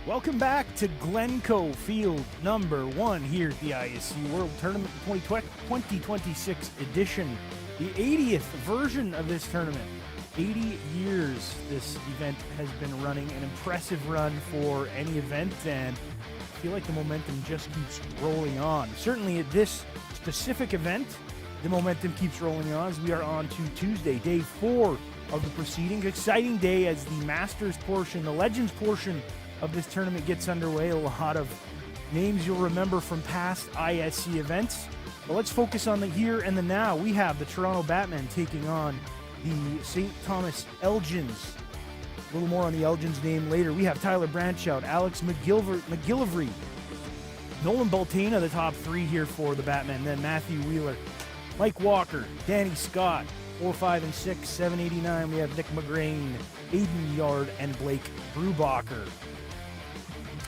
Welcome back to Glencoe Field number 1 here at the ISC World Tournament 2026 edition. The 80th version of this tournament. 80 years this event has been running, an impressive run for any event, and I feel like the momentum just keeps rolling on. Certainly at this specific event, the momentum keeps rolling on as we are on to Tuesday, day 4 of the proceedings. Exciting day as the Masters portion, the Legends portion of this tournament gets underway. A lot of names you'll remember from past ISC events. But let's focus on the here and the now. We have the Toronto Batmen taking on the St. Thomas Elgins. A little more on the Elgins name later. We have Tyler Branchout, Alex McGillivray, Nolan Baltina, the top 3 here for the Batmen. Then Matthew Wheeler, Mike Walker, Danny Scott, 4, 5, and 6, 789. We have Nick McGrain, Aiden Yard, and Blake Brubacher.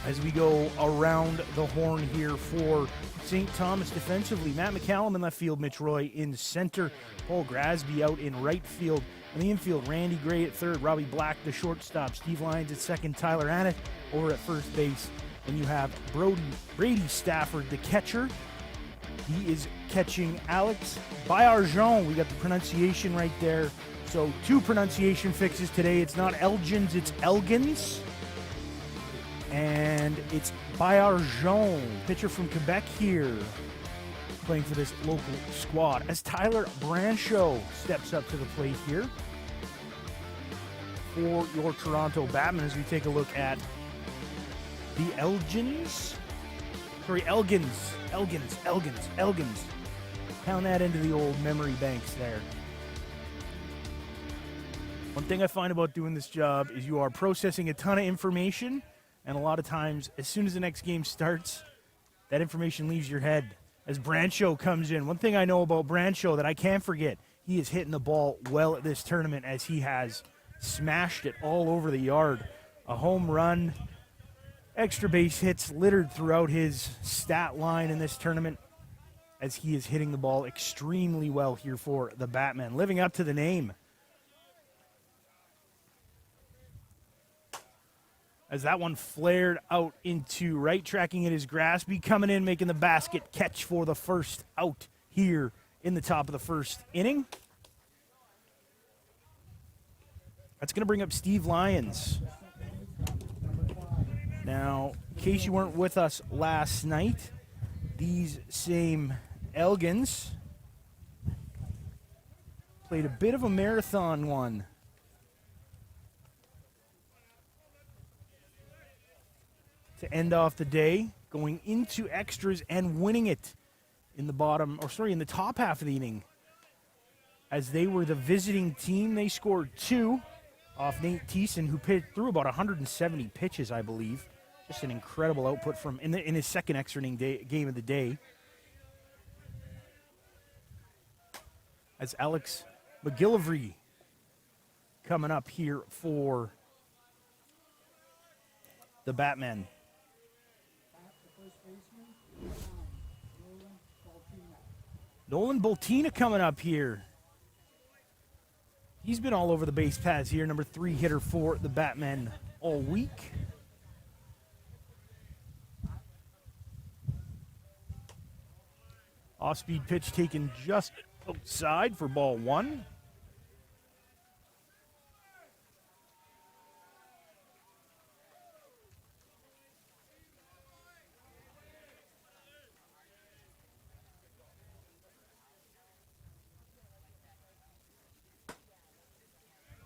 As we go around the horn here for St. Thomas defensively, Matt McCallum in left field, Mitch Roy in center, Paul Grasby out in right field. In the infield, Randy Gray at third, Robbie Black the shortstop, Steve Lyons at second, Tyler Annett over at first base. And you have Brady Stafford, the catcher. He is catching Alex Bayarjon. We got the pronunciation right there. So 2 pronunciation fixes today. It's not Elgins, it's Elgins. And it's Bayarjon, pitcher from Quebec here, playing for this local squad. As Tyler Branchout steps up to the plate here for your Toronto Batmen, as we take a look at the Elgins. Elgins. Pound that into the old memory banks there. One thing I find about doing this job is you are processing a ton of information. And a lot of times, as soon as the next game starts, that information leaves your head as Branchout comes in. One thing I know about Branchout that I can't forget, he is hitting the ball well at this tournament as he has smashed it all over the yard. A home run, extra base hits littered throughout his stat line in this tournament as he is hitting the ball extremely well here for the Batmen, living up to the name. As that one flared out into right, tracking it is Grasby, coming in, making the basket catch for the first out here in the top of the first inning. That's going to bring up Steve Lyons. Now, in case you weren't with us last night, these same Elgins played a bit of a marathon one. To end off the day, going into extras and winning it in the top half of the inning. As they were the visiting team, they scored 2 off Nate Thiessen, who threw about 170 pitches, I believe. Just an incredible output from in his second extra inning game of the day. As Alex McGillivray coming up here for the Batmen. Nolan Baltina coming up here. He's been all over the base paths here, number 3 hitter for the Batmen all week. Off-speed pitch taken just outside for ball 1.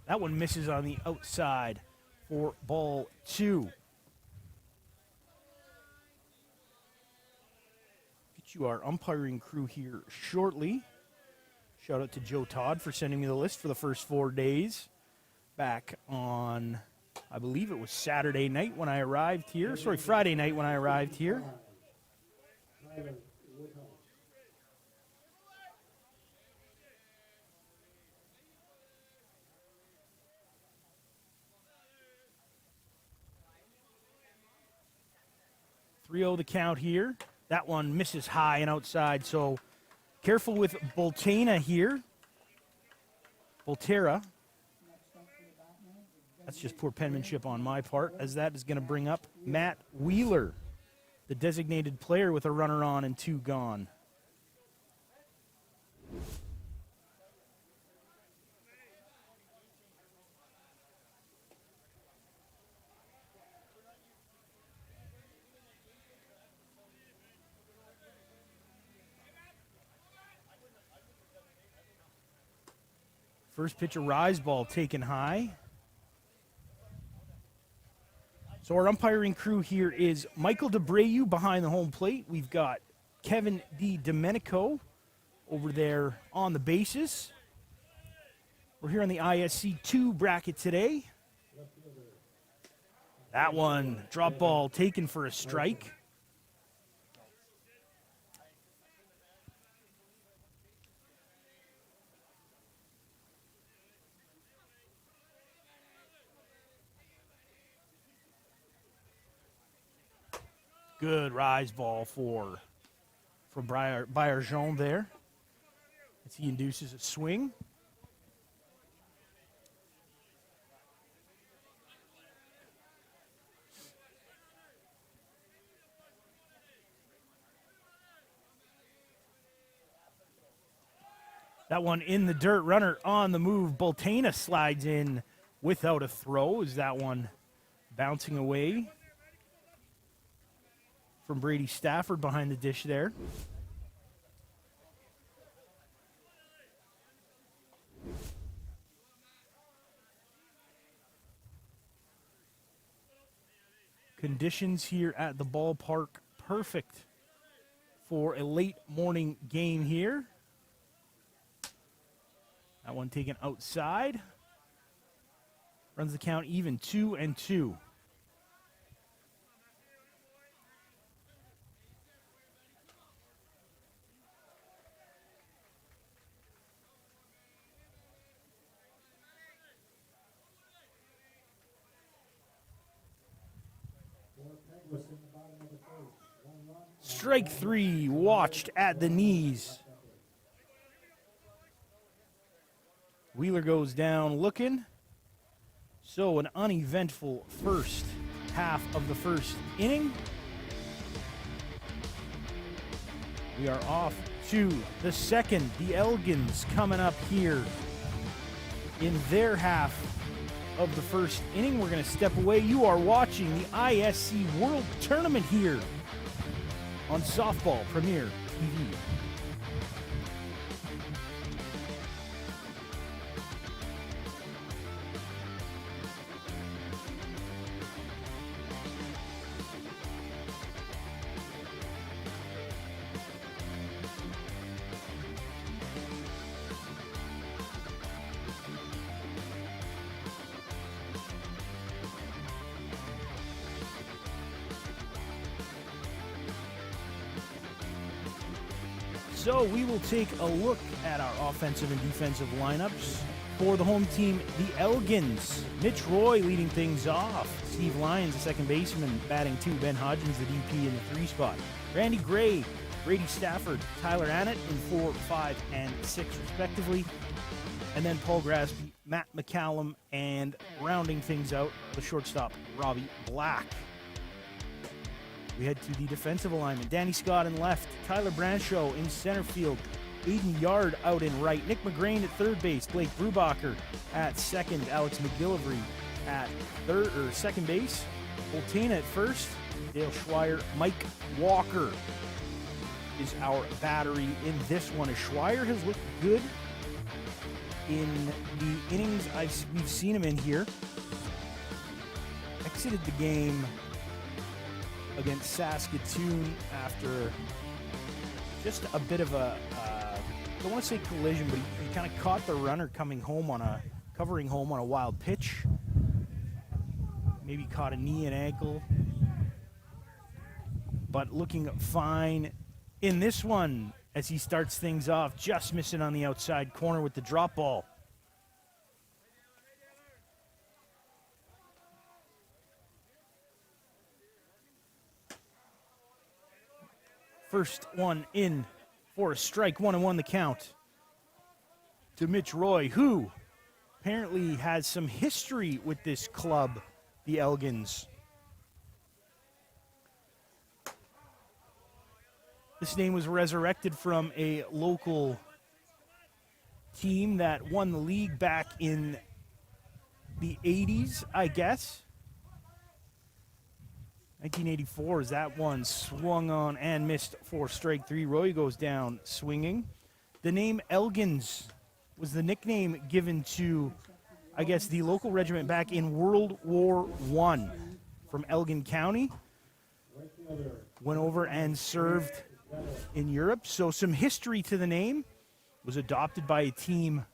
That one misses on the outside for ball 2. Get you our umpiring crew here shortly. Shout out to Joe Todd for sending me the list for the first 4 days. Back on, I believe it was Saturday night when I arrived here. Sorry, Friday night when I arrived here. The count here. That one misses high and outside, so careful with Baltina here. Volterra. That's just poor penmanship on my part, as that is going to bring up Matt Wheeler, the designated player with a runner on and 2 gone. First pitch, a rise ball taken high. So our umpiring crew here is Michael DeBrayu behind the home plate. We've got Kevin DiDomenico over there on the bases. We're here on the ISC 2 bracket today. That one, drop ball taken for a strike. Good rise ball from Bayerjon there, as he induces a swing. That one in the dirt, runner on the move. Boltena slides in without a throw. Is that one bouncing away from Brady Stafford behind the dish there? Conditions here at the ballpark perfect for a late morning game here. That one taken outside. Runs the count even, 2-2. Strike 3, watched at the knees. Wheeler goes down looking. So an uneventful first half of the first inning. We are off to the second. The Elgins coming up here in their half of the first inning. We're going to step away. You are watching the ISC World Tournament here on Softball Premier TV. So we will take a look at our offensive and defensive lineups for the home team, the Elgins. Mitch Roy leading things off. Steve Lyons, the second baseman, batting 2. Ben Hodgins, the DP, in the 3 spot. Randy Gray, Brady Stafford, Tyler Annett in 4, 5, and 6 respectively. And then Paul Grasby, Matt McCallum, and rounding things out, the shortstop, Robbie Black. We head to the defensive alignment. Danny Scott in left, Tyler Branshaw in center field, Aiden Yard out in right, Nick McGrain at third base, Blake Brubacher at second, Alex McGillivray at second base, Boltena at first, Dale Schweier, Mike Walker is our battery in this one. As Schweier has looked good in the innings we've seen him in here. Exited the game against Saskatoon after just a bit of a, I don't want to say collision, but he kind of caught the runner covering home on a wild pitch. Maybe caught a knee and ankle. But looking fine in this one as he starts things off, just missing on the outside corner with the drop ball. First one in for a strike, 1-1 the count to Mitch Roy, who apparently has some history with this club, the Elgins. This name was resurrected from a local team that won the league back in the 80s, I guess. 1984 is that one swung on and missed for strike three. Roy goes down swinging. The name Elgins was the nickname given to, I guess, the local regiment back in World War I from Elgin County. Went over and served in Europe. So some history to the name. Was adopted by a team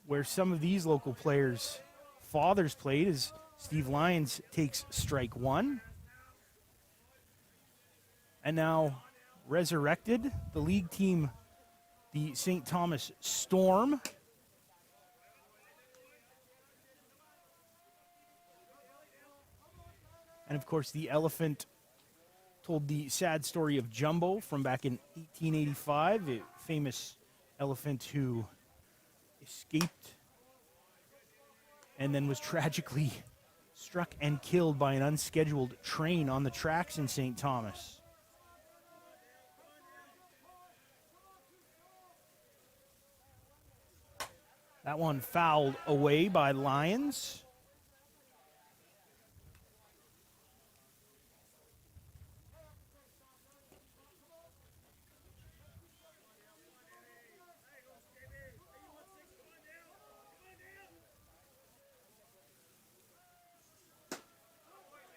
where some of these local players' fathers played, as Steve Lyons takes strike one. And now resurrected, the league team, the St. Thomas Storm. And of course, the Elephant told the sad story of Jumbo from back in 1885, a famous elephant who escaped and then was tragically struck and killed by an unscheduled train on the tracks in St. Thomas. That one fouled away by Lions.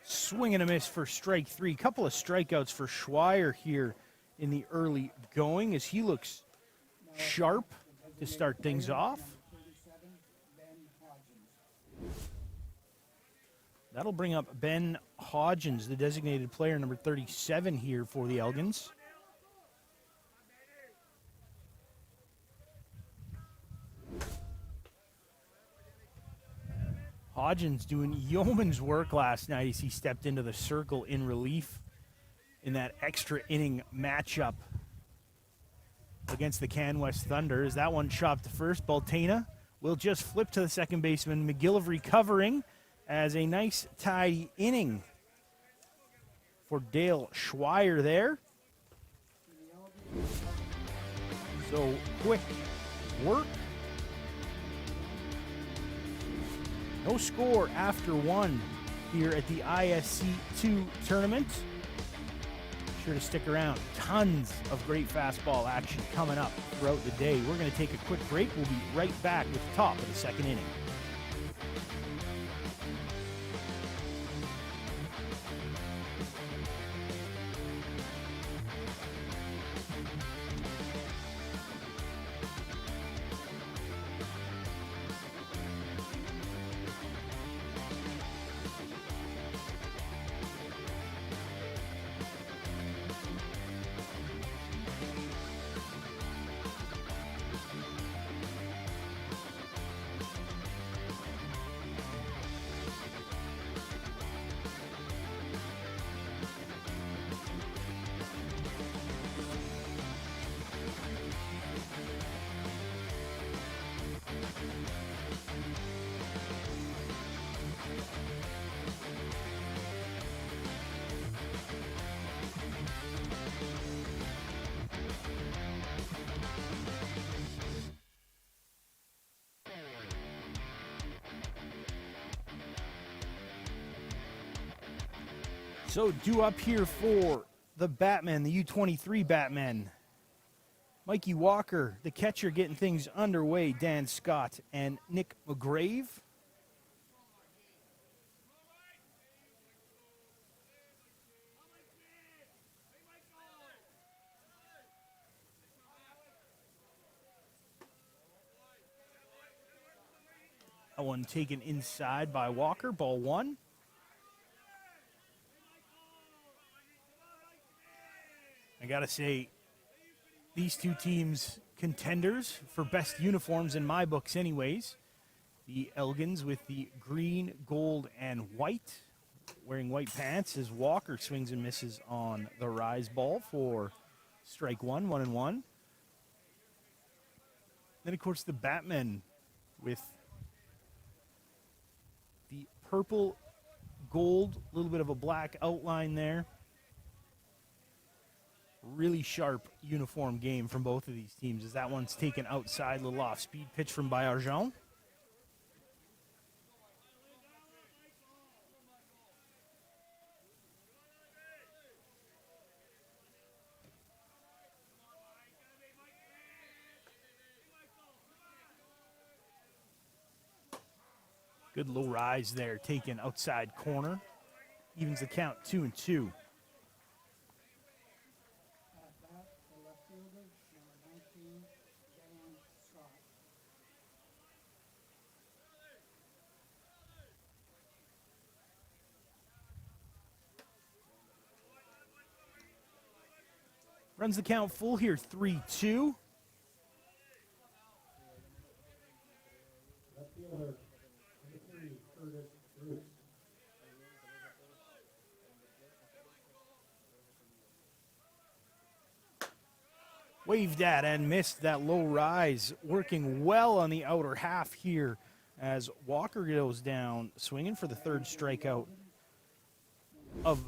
Swing and a miss for strike three. Couple of strikeouts for Schweier here in the early going as he looks sharp to start things off. That'll bring up Ben Hodgins, the designated player, number 37 here for the Elgins. Hodgins doing yeoman's work last night as he stepped into the circle in relief in that extra inning matchup against the Can West Thunder. As that one chopped to first, Baltana will just flip to the second baseman. McGillivray recovering as a nice tidy inning for Dale Schweier there. So quick work. No score after one here at the ISC 2 tournament. Be sure to stick around. Tons of great fastball action coming up throughout the day. We're going to take a quick break. We'll be right back with the top of the second inning. So due up here for the Batmen, the U23 Batmen. Mikey Walker, the catcher, getting things underway. Dan Scott and Nick McGrave. That one taken inside by Walker, ball one. I gotta say, these two teams contenders for best uniforms in my books anyways. The Elgins with the green, gold, and white, wearing white pants as Walker swings and misses on the rise ball for strike one, 1-1. Then, of course, the Batmen with the purple gold, a little bit of a black outline there. Really sharp uniform game from both of these teams as that one's taken outside, little off speed pitch from Bayarjon. Good low rise there, taken outside corner. Evens the count 2-2. Runs the count full here, 3-2. Waved at and missed that low rise, working well on the outer half here as Walker goes down, swinging for the third strikeout of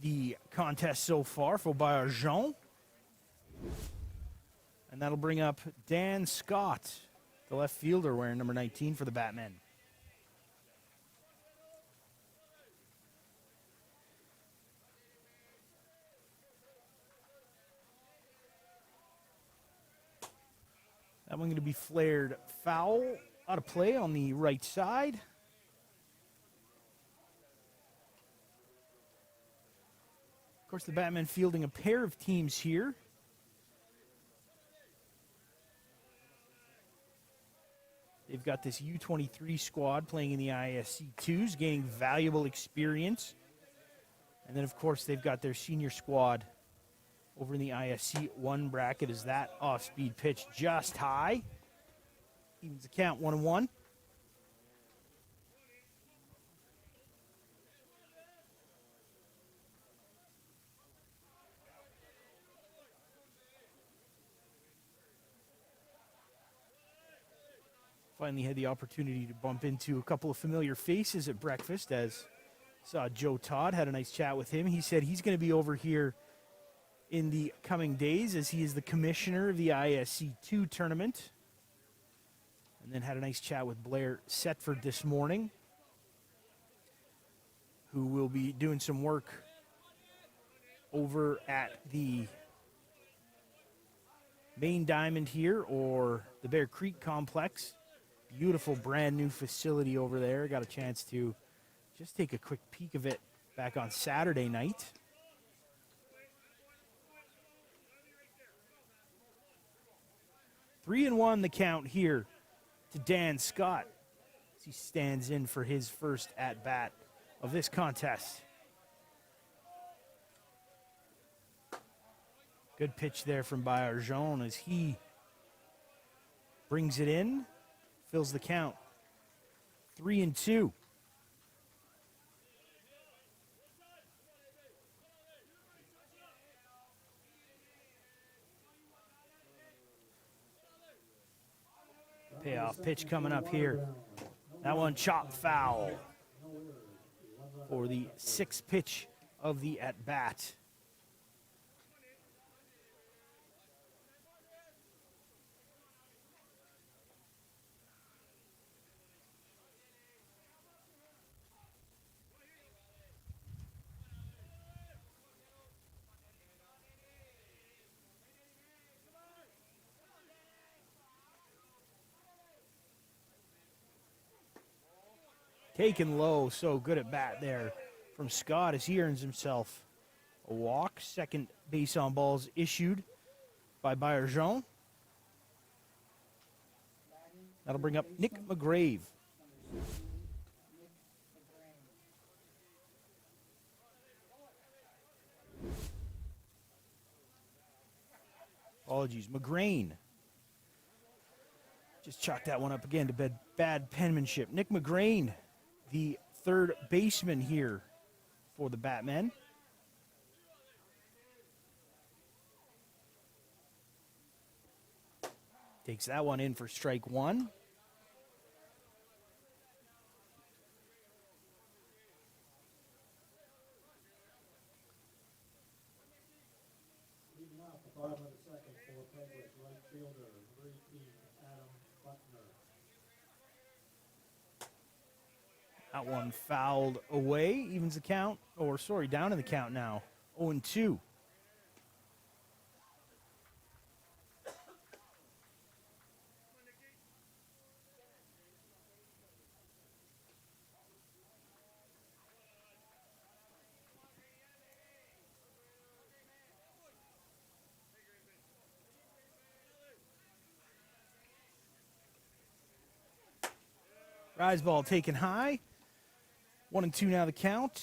the contest so far for Bayarjon. And that'll bring up Dan Scott, the left fielder wearing number 19 for the Batmen. That one going to be flared foul, out of play on the right side. Of course, the Batmen fielding a pair of teams here. They've got this U23 squad playing in the ISC 2s, gaining valuable experience. And then, of course, they've got their senior squad over in the ISC 1 bracket. Is that off-speed pitch just high? Evens the count 1-1. Finally had the opportunity to bump into a couple of familiar faces at breakfast, as saw Joe Todd, had a nice chat with him. He said he's going to be over here in the coming days as he is the commissioner of the ISC 2 tournament. And then had a nice chat with Blair Setford this morning, who will be doing some work over at the main diamond here, or the Bear Creek complex. Beautiful brand new facility over there. Got a chance to just take a quick peek of it back on Saturday night. 3-1 the count here to Dan Scott as he stands in for his first at-bat of this contest. Good pitch there from Bayarjon as he brings it in, fills the count. 3-2. Payoff pitch coming up here. That one chopped foul for the sixth pitch of the at-bat. Taken low, so good at bat there from Scott as he earns himself a walk. Second base on balls issued by Bayarjon. That'll bring up Nick McGrave. Apologies, McGrain. Just chalked that one up again to bad penmanship. Nick McGrain, the third baseman here for the Batmen. Takes that one in for strike one. That one fouled away, evens the count, or sorry, down in the count now. 0-2. Rise ball taken high. 1-2 now the count.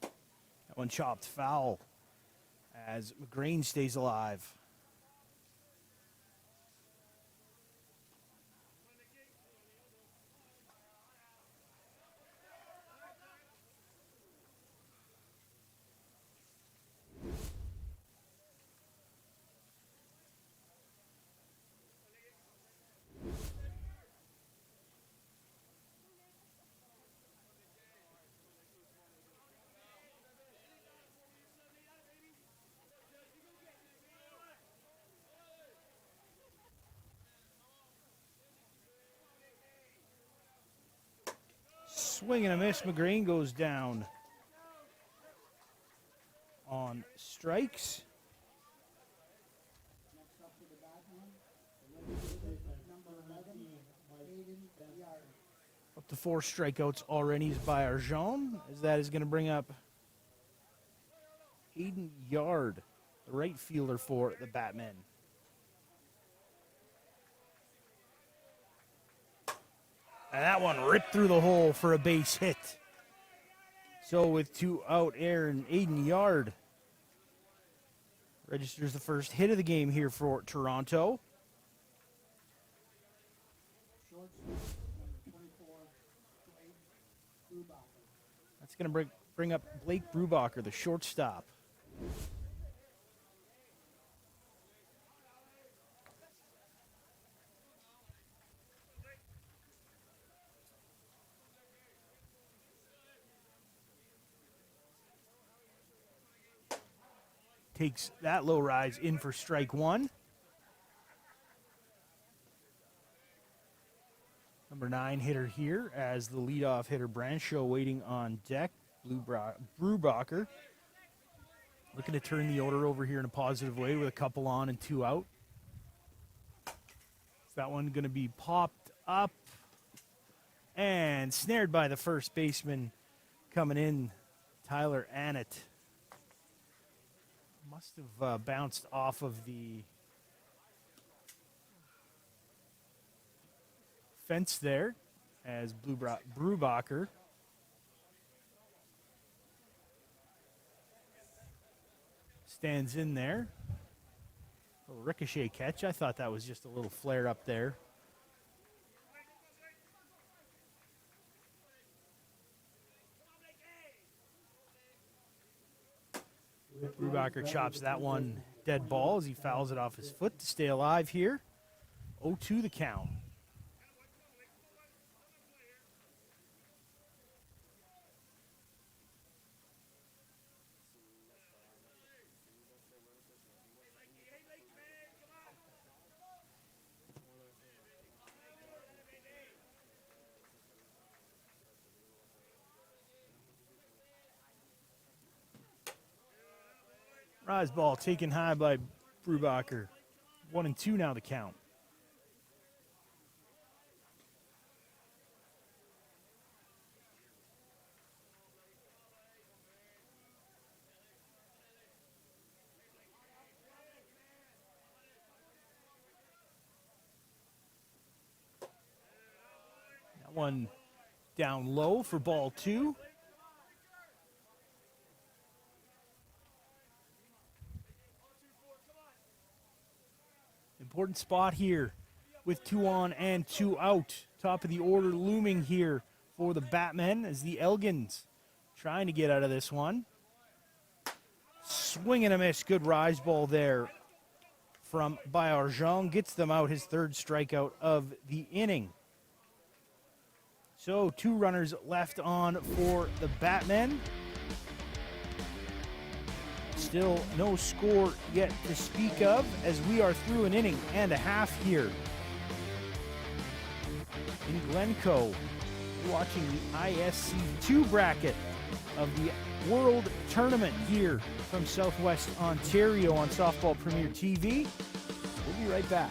That one chopped foul as McGrain stays alive. Swing and a miss. McGrain goes down on strikes. Up to 4 strikeouts already by Arjon, as that is going to bring up Aiden Yard, the right fielder for the Batmen. And that one ripped through the hole for a base hit. So with 2 out, Aiden Yard registers the first hit of the game here for Toronto. That's going to bring up Blake Brubacher, the shortstop. Takes that low rise in for strike 1. Number 9 hitter here as the leadoff hitter Brancho waiting on deck. Brubacher looking to turn the order over here in a positive way with a couple on and 2 out. That one going to be popped up and snared by the first baseman coming in, Tyler Annett. Must have bounced off of the fence there as Brubacher stands in there. A little ricochet catch. I thought that was just a little flare up there. Brubacher chops that one dead ball as he fouls it off his foot to stay alive here. 0-2 the count. Rise ball taken high by Brubacher. 1-2 now the count. That one down low for ball 2. Important spot here with 2 on and 2 out. Top of the order looming here for the Batmen as the Elgins trying to get out of this one. Swing and a miss. Good rise ball there from Baillargeon gets them out, his third strikeout of the inning. So 2 runners left on for the Batmen. Still no score yet to speak of as we are through an inning and a half here in Glencoe. You're watching the ISC 2 bracket of the World Tournament here from Southwest Ontario on Softball Premier TV. We'll be right back.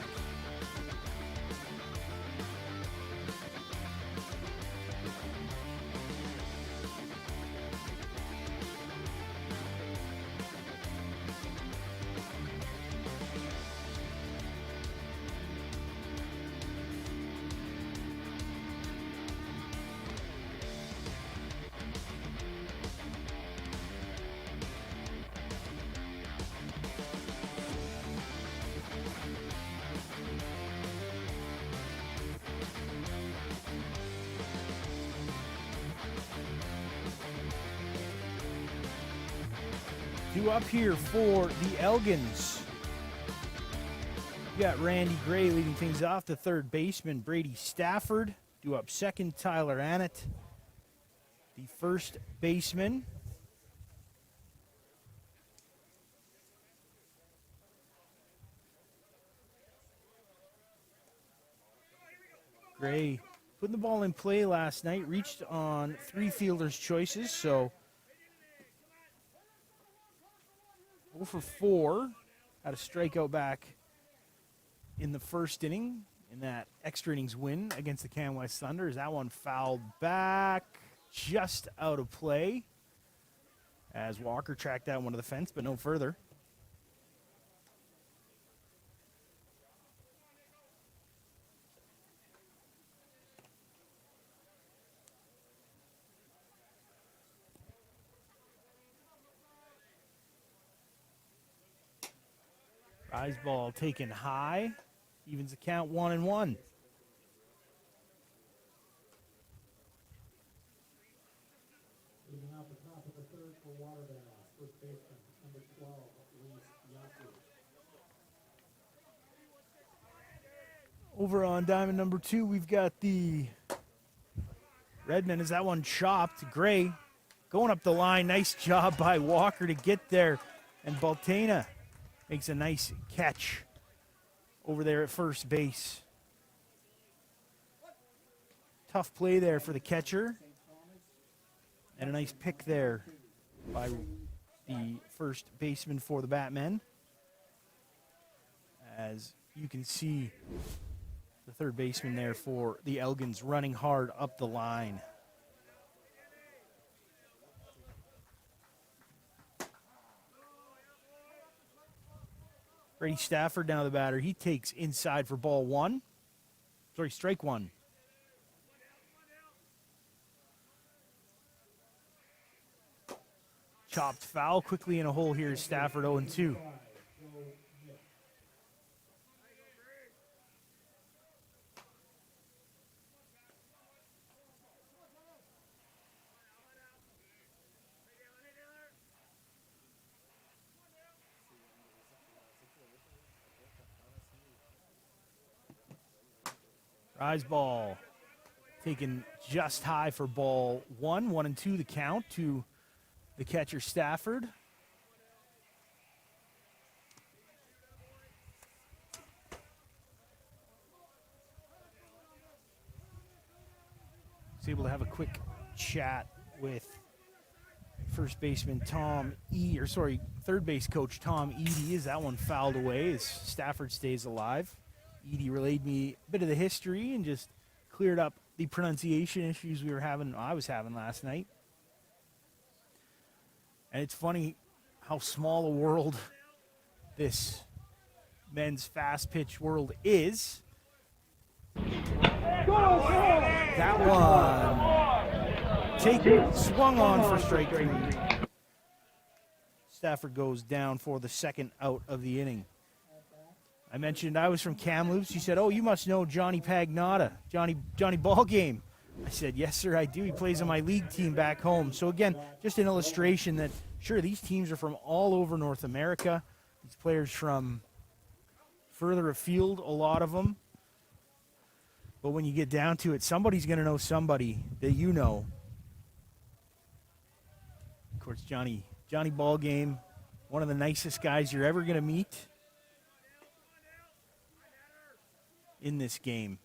Due up here for the Elgins. You got Randy Gray leading things off, the third baseman, Brady Stafford. Due up second, Tyler Annett, the first baseman. Gray putting the ball in play last night, reached on 3 fielders' choices, so 0 for 4, had a strikeout back in the first inning in that extra innings win against the Cam West Thunder. As that one fouled back just out of play as Walker tracked that one to the fence, but no further. Rise ball taken high, evens the count 1-1. Leading off the top of the third for Waterville, first baseman, number 12, Yaku. Over on diamond number 2, we've got the Redmen. Is that one chopped? Gray going up the line. Nice job by Walker to get there. And Baltena makes a nice catch over there at first base. Tough play there for the catcher. And a nice pick there by the first baseman for the Batmen. As you can see, the third baseman there for the Elgins running hard up the line. Brady Stafford now the batter. He takes inside for ball 1. Sorry, strike 1. Chopped foul quickly in a hole here is Stafford 0-2. Rise ball taken just high for ball 1. 1-2 the count to the catcher Stafford. He's able to have a quick chat with first baseman third base coach Tom Eady. As that one fouled away as Stafford stays alive. Edie relayed me a bit of the history and just cleared up the pronunciation issues I was having last night. And it's funny how small a world this men's fast pitch world is. That one swung on for strike 3. Stafford goes down for the second out of the inning. I mentioned I was from Kamloops. He said, "Oh, you must know Johnny Pagnotta, Johnny Ballgame." I said, "Yes, sir, I do. He plays on my league team back home." So again, just an illustration that, sure, these teams are from all over North America. These players from further afield, a lot of them. But when you get down to it, somebody's going to know somebody that you know. Of course, Johnny Ballgame, one of the nicest guys you're ever going to meet in this game.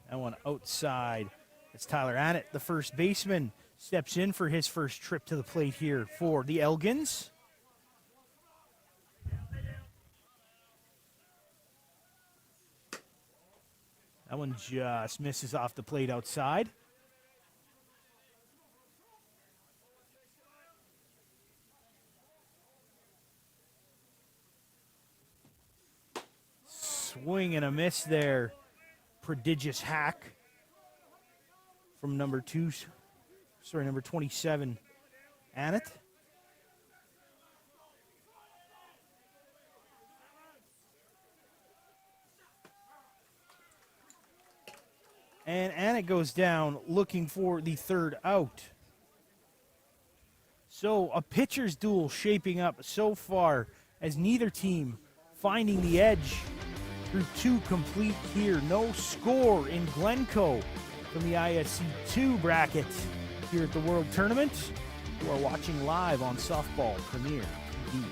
That one outside. It's Tyler Annett, the first baseman, steps in for his first trip to the plate here for the Elgins. That one just misses off the plate outside. Swing and a miss there. Prodigious hack from number 27, Annett. And Annett goes down looking for the third out. So a pitcher's duel shaping up so far as neither team finding the edge through two complete here. No score in Glencoe from the ISC 2 bracket here at the World Tournament. You are watching live on Softball Premier TV.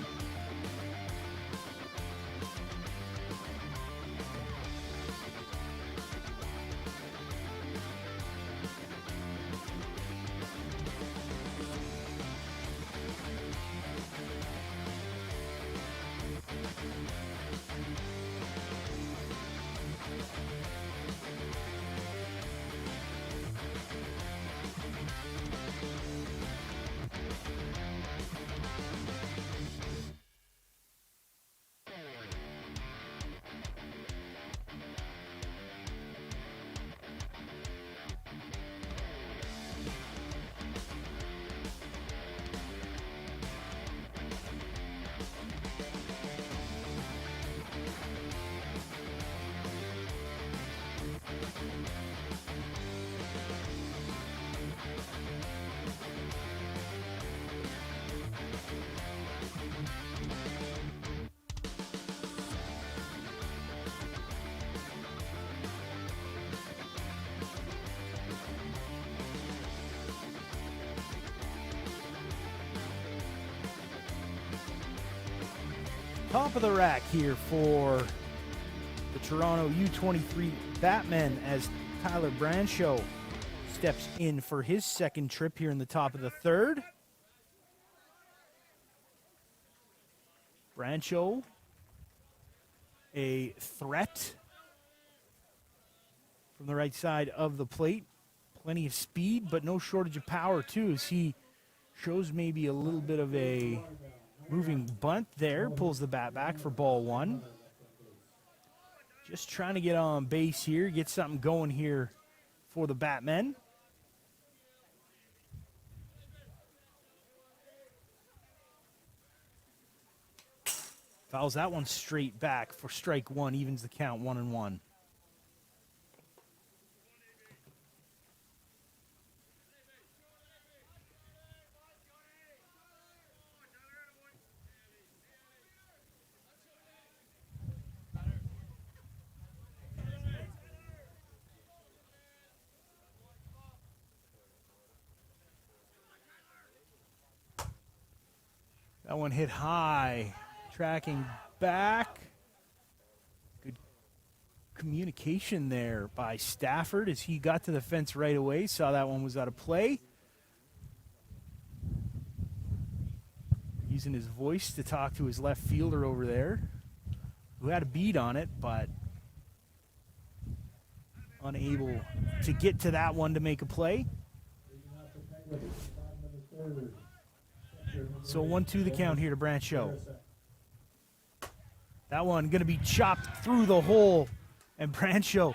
Top of the rack here for the Toronto U23 Batmen as Tyler Branshaw steps in for his second trip here in the top of the third. Branshaw, a threat from the right side of the plate. Plenty of speed, but no shortage of power, too, as he shows maybe a little bit of a moving bunt there. Pulls the bat back for ball one. Just trying to get on base here, get something going here for the Batmen. Fouls that one straight back for strike one, evens the count 1-1. That one hit high, tracking back. Good communication there by Stafford as he got to the fence right away. Saw that one was out of play. Using his voice to talk to his left fielder over there, who had a beat on it, but unable to get to that one to make a play. So 1-2 the count here to Branshaw. That one going to be chopped through the hole, and Branshaw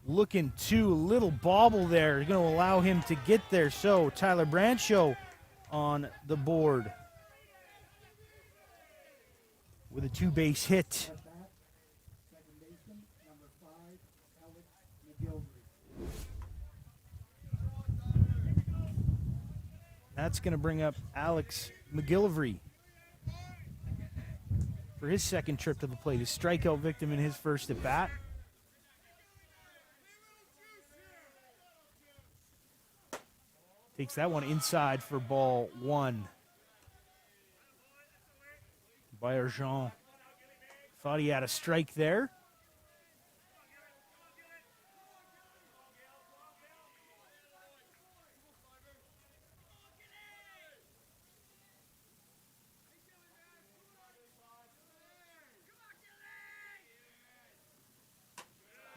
looking to a little bobble there. Going to allow him to get there. So Tyler Branshaw on the board with a two-base hit. That's going to bring up Alex McGillivray. for his second trip to the plate. His strikeout victim in his first at bat. Takes that one inside for ball one. Bayerjean thought he had a strike there.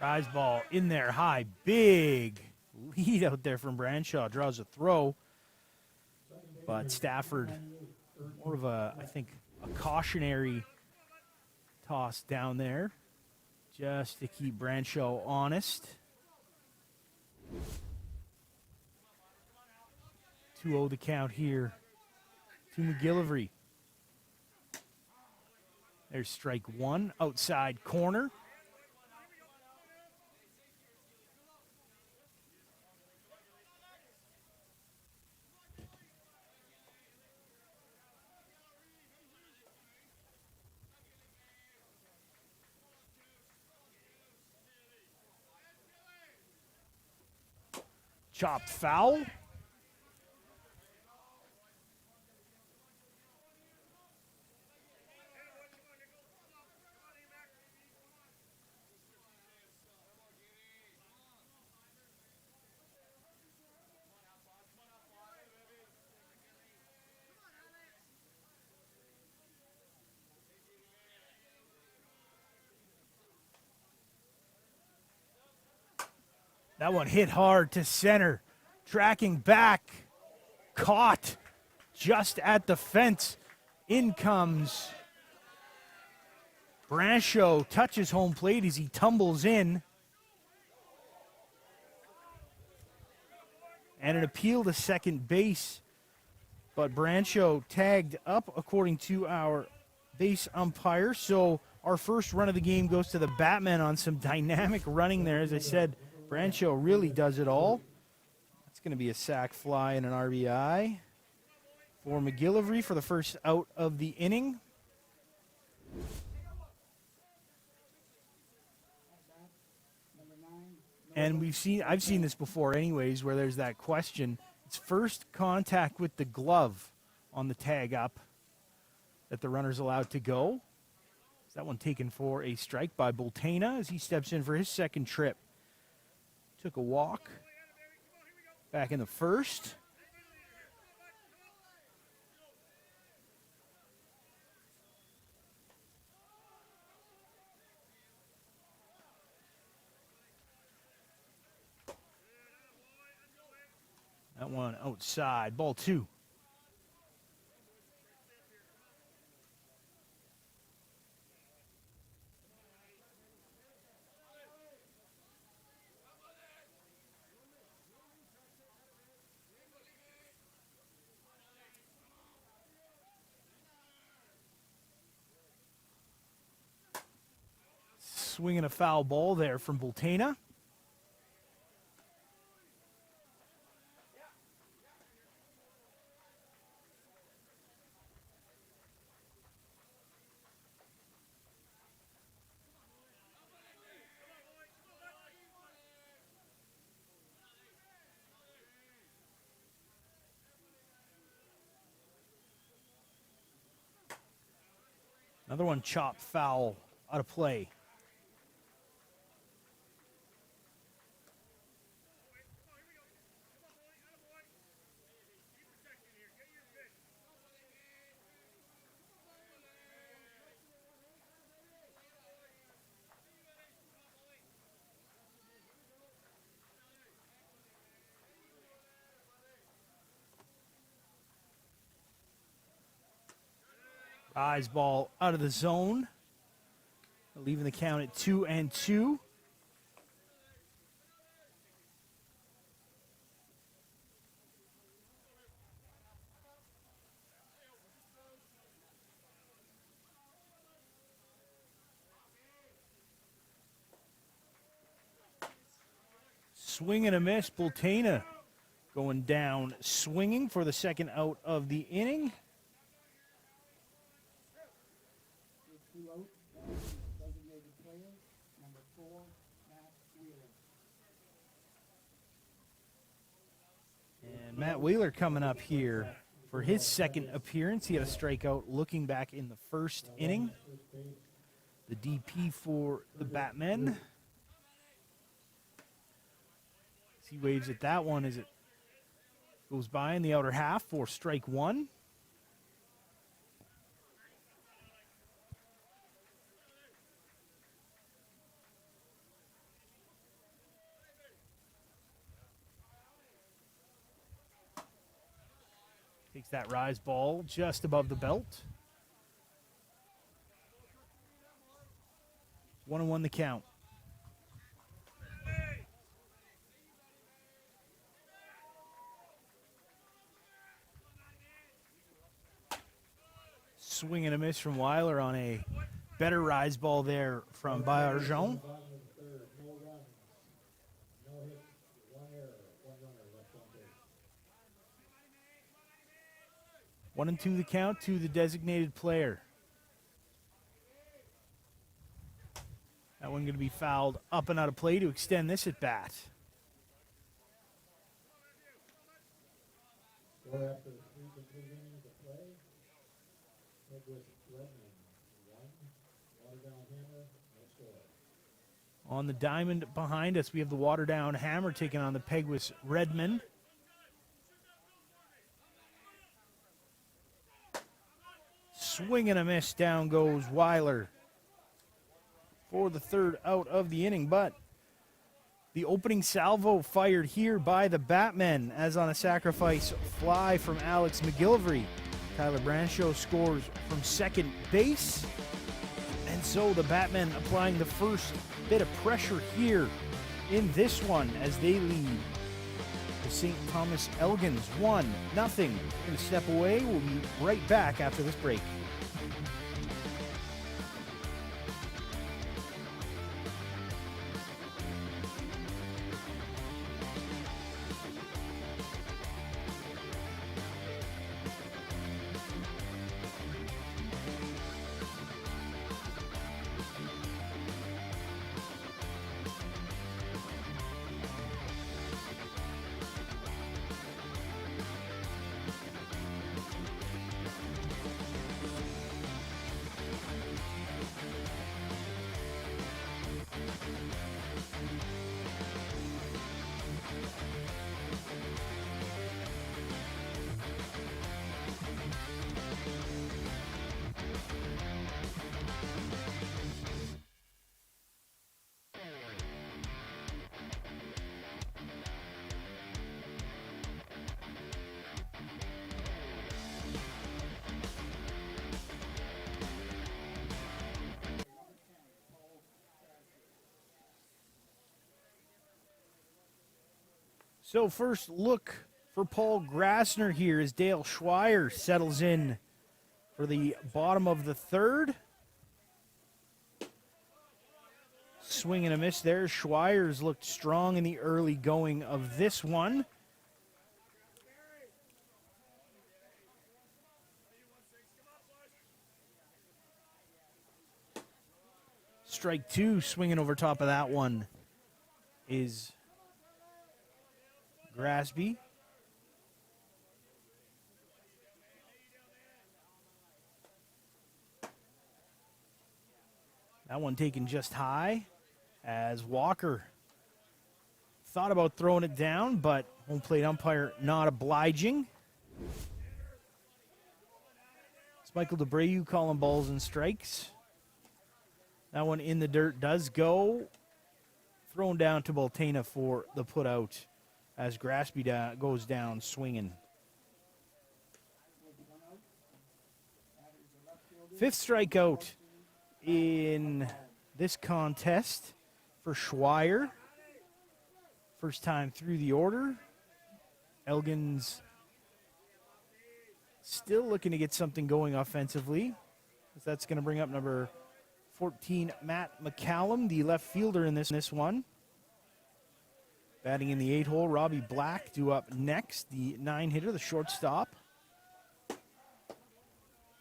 Rise ball in there high. Big lead out there from Branshaw. Draws a throw. But Stafford, more of a, I think, a cautionary toss down there just to keep Branshaw honest. 2-0 the count here to McGillivray. There's strike one, outside corner. Chopped foul. That one hit hard to center. Tracking back. Caught just at the fence. In comes Branshaw. Touches home plate as he tumbles in. And an appeal to second base. But Branshaw tagged up according to our base umpire. So our first run of the game goes to the Batmen on some dynamic running there. As I said, Branshaw really does it all. It's going to be a sac fly and an RBI for McGillivray for the first out of the inning. And I've seen this before anyways, where there's that question. It's first contact with the glove on the tag up that the runner's allowed to go. Is that one taken for a strike by Bultana as he steps in for his second trip? Took a walk back in the first. That one outside. Ball two. Swinging a foul ball there from Bultana. Another one chopped foul out of play. Rise ball out of the zone. Leaving the count at 2-2. Swing and a miss. Bultana going down swinging for the second out of the inning. Matt Wheeler coming up here for his second appearance. He had a strikeout looking back in the first inning. The DP for the Batmen. He waves at that one as it goes by in the outer half for strike one. Takes that rise ball just above the belt. 1-1 the count. Swing and a miss from Weiler on a better rise ball there from Bayarjon. One and two the count to the designated player. That one going to be fouled up and out of play to extend this at bat. On the diamond behind us, we have the Waterdown Hammer taking on the Peguis Redmen. Swing and a miss, down goes Weiler for the third out of the inning, but the opening salvo fired here by the Batmen as on a sacrifice fly from Alex McGillivray. Tyler Brancho scores from second base, and so the Batmen applying the first bit of pressure here in this one as they lead the St. Thomas Elgins 1-0. We're going to step away. We'll be right back after this break. So first look for Paul Grassner here as Dale Schweier settles in for the bottom of the third. Swing and a miss there. Schweier's looked strong in the early going of this one. Strike two, swinging over top of that one is Grasby. That one taken just high as Walker thought about throwing it down, but home plate umpire not obliging. It's Michael DeBreyu calling balls and strikes. That one in the dirt does go. Thrown down to Baltana for the put out as Grasby goes down swinging. Fifth strikeout in this contest for Schweier. First time through the order. Elgins still looking to get something going offensively. That's going to bring up number 14, Matt McCallum, the left fielder in this one. Batting in the 8-hole, Robbie Black due up next, the 9-hitter, the shortstop.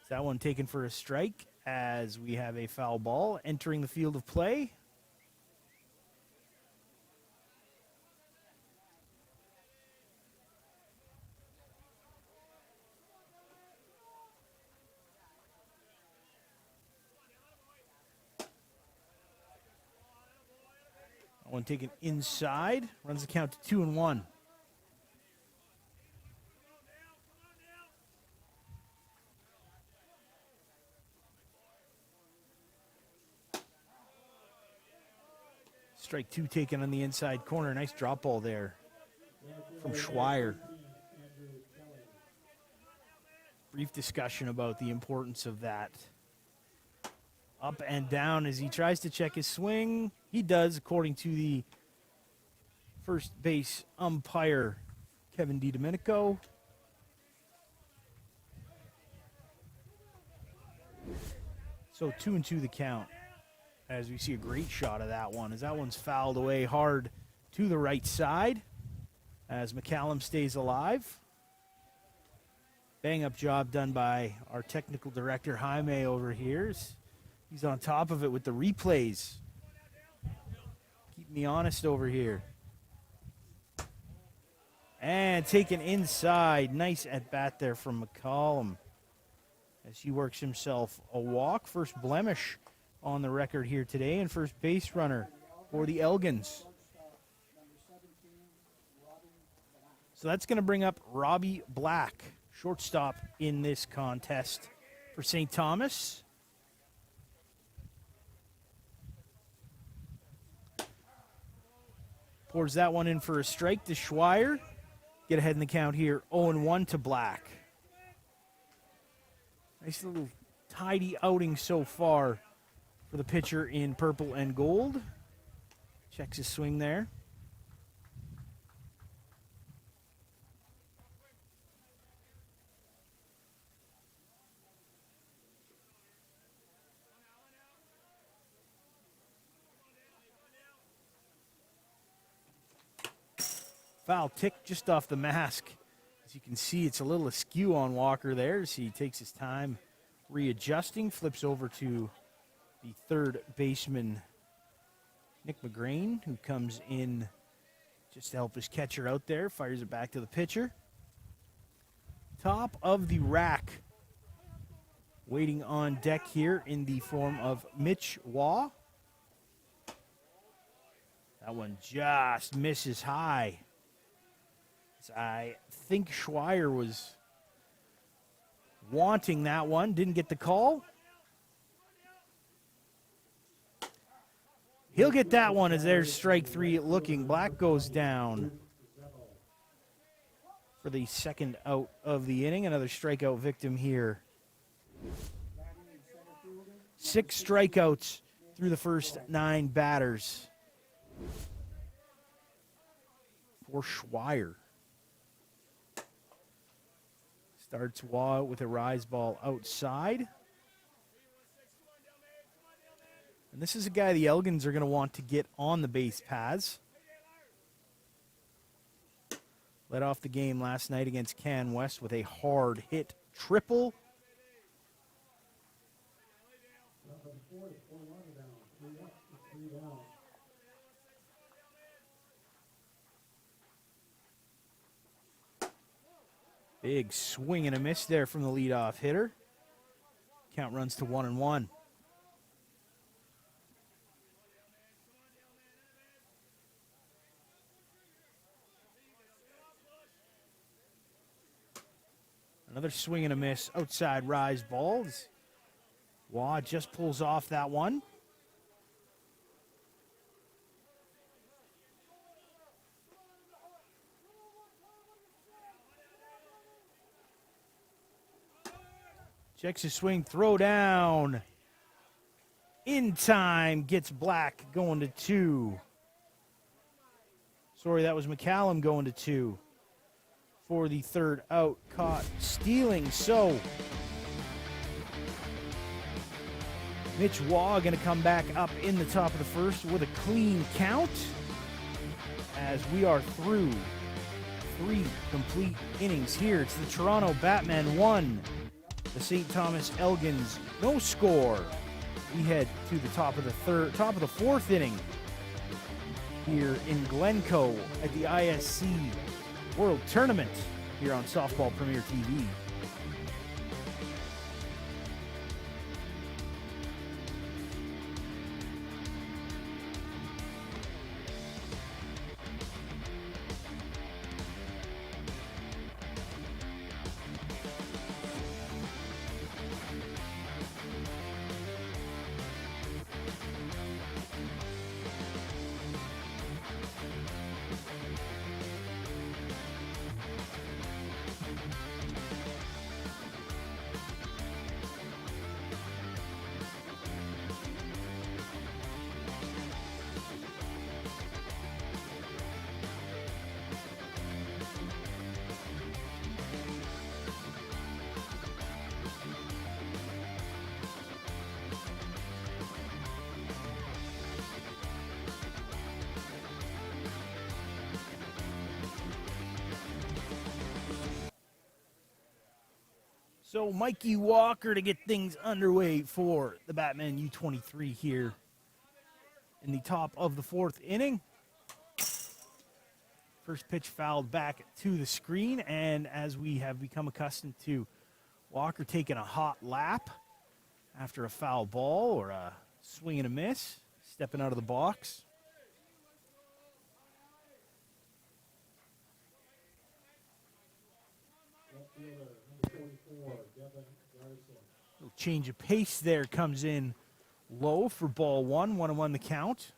That one taken for a strike as we have a foul ball entering the field of play. That one taken inside. Runs the count to 2-1. Strike 2 taken on the inside corner. Nice drop ball there from Schweier. Brief discussion about the importance of that. Up and down as he tries to check his swing. He does, according to the first base umpire, Kevin DiDomenico. So 2-2 the count. As we see a great shot of that one, as that one's fouled away hard to the right side, as McCallum stays alive. Bang-up job done by our technical director, Jaime, over here. He's on top of it with the replays. Keep me honest over here. And taken inside. Nice at-bat there from McCallum as he works himself a walk. First blemish on the record here today, and first base runner for the Elgins. So that's going to bring up Robbie Black, shortstop in this contest for St. Thomas. Pours that one in for a strike to Schweier. Get ahead in the count here, 0-1 to Black. Nice little tidy outing so far for the pitcher in purple and gold. Checks his swing there. Foul tick just off the mask. As you can see, it's a little askew on Walker there as he takes his time readjusting, flips over to the third baseman, Nick McGrain, who comes in just to help his catcher out there, fires it back to the pitcher. Top of the rack, waiting on deck here in the form of Mitch Waugh. That one just misses high. I think Schweier was wanting that one, didn't get the call. He'll get that one as there's strike 3 looking. Black goes down for the second out of the inning. Another strikeout victim here. 6 strikeouts through the first 9 batters for Schweier. Starts Waugh with a rise ball outside. And this is a guy the Elgins are going to want to get on the base paths. Led off the game last night against Can West with a hard hit triple. Big swing and a miss there from the leadoff hitter. Count runs to 1-1. Another swing and a miss. Outside rise balls. Waugh just pulls off that one. Checks his swing, throw down. In time, gets Black going to 2. Sorry, that was McCallum going to 2 for the third out. Caught stealing, so Mitch Waugh going to come back up in the top of the first with a clean count as we are through 3 complete innings here. It's the Toronto Batmen 1. The St. Thomas Elgins, no score. We head to the top of the 4th inning here in Glencoe at the ISC World Tournament here on Softball Premier TV. So Mikey Walker to get things underway for the Batman U23 here in the top of the fourth inning. First pitch fouled back to the screen, and as we have become accustomed to, Walker taking a hot lap after a foul ball or a swing and a miss, stepping out of the box. Little change of pace there comes in low for ball one, 1-1 the count.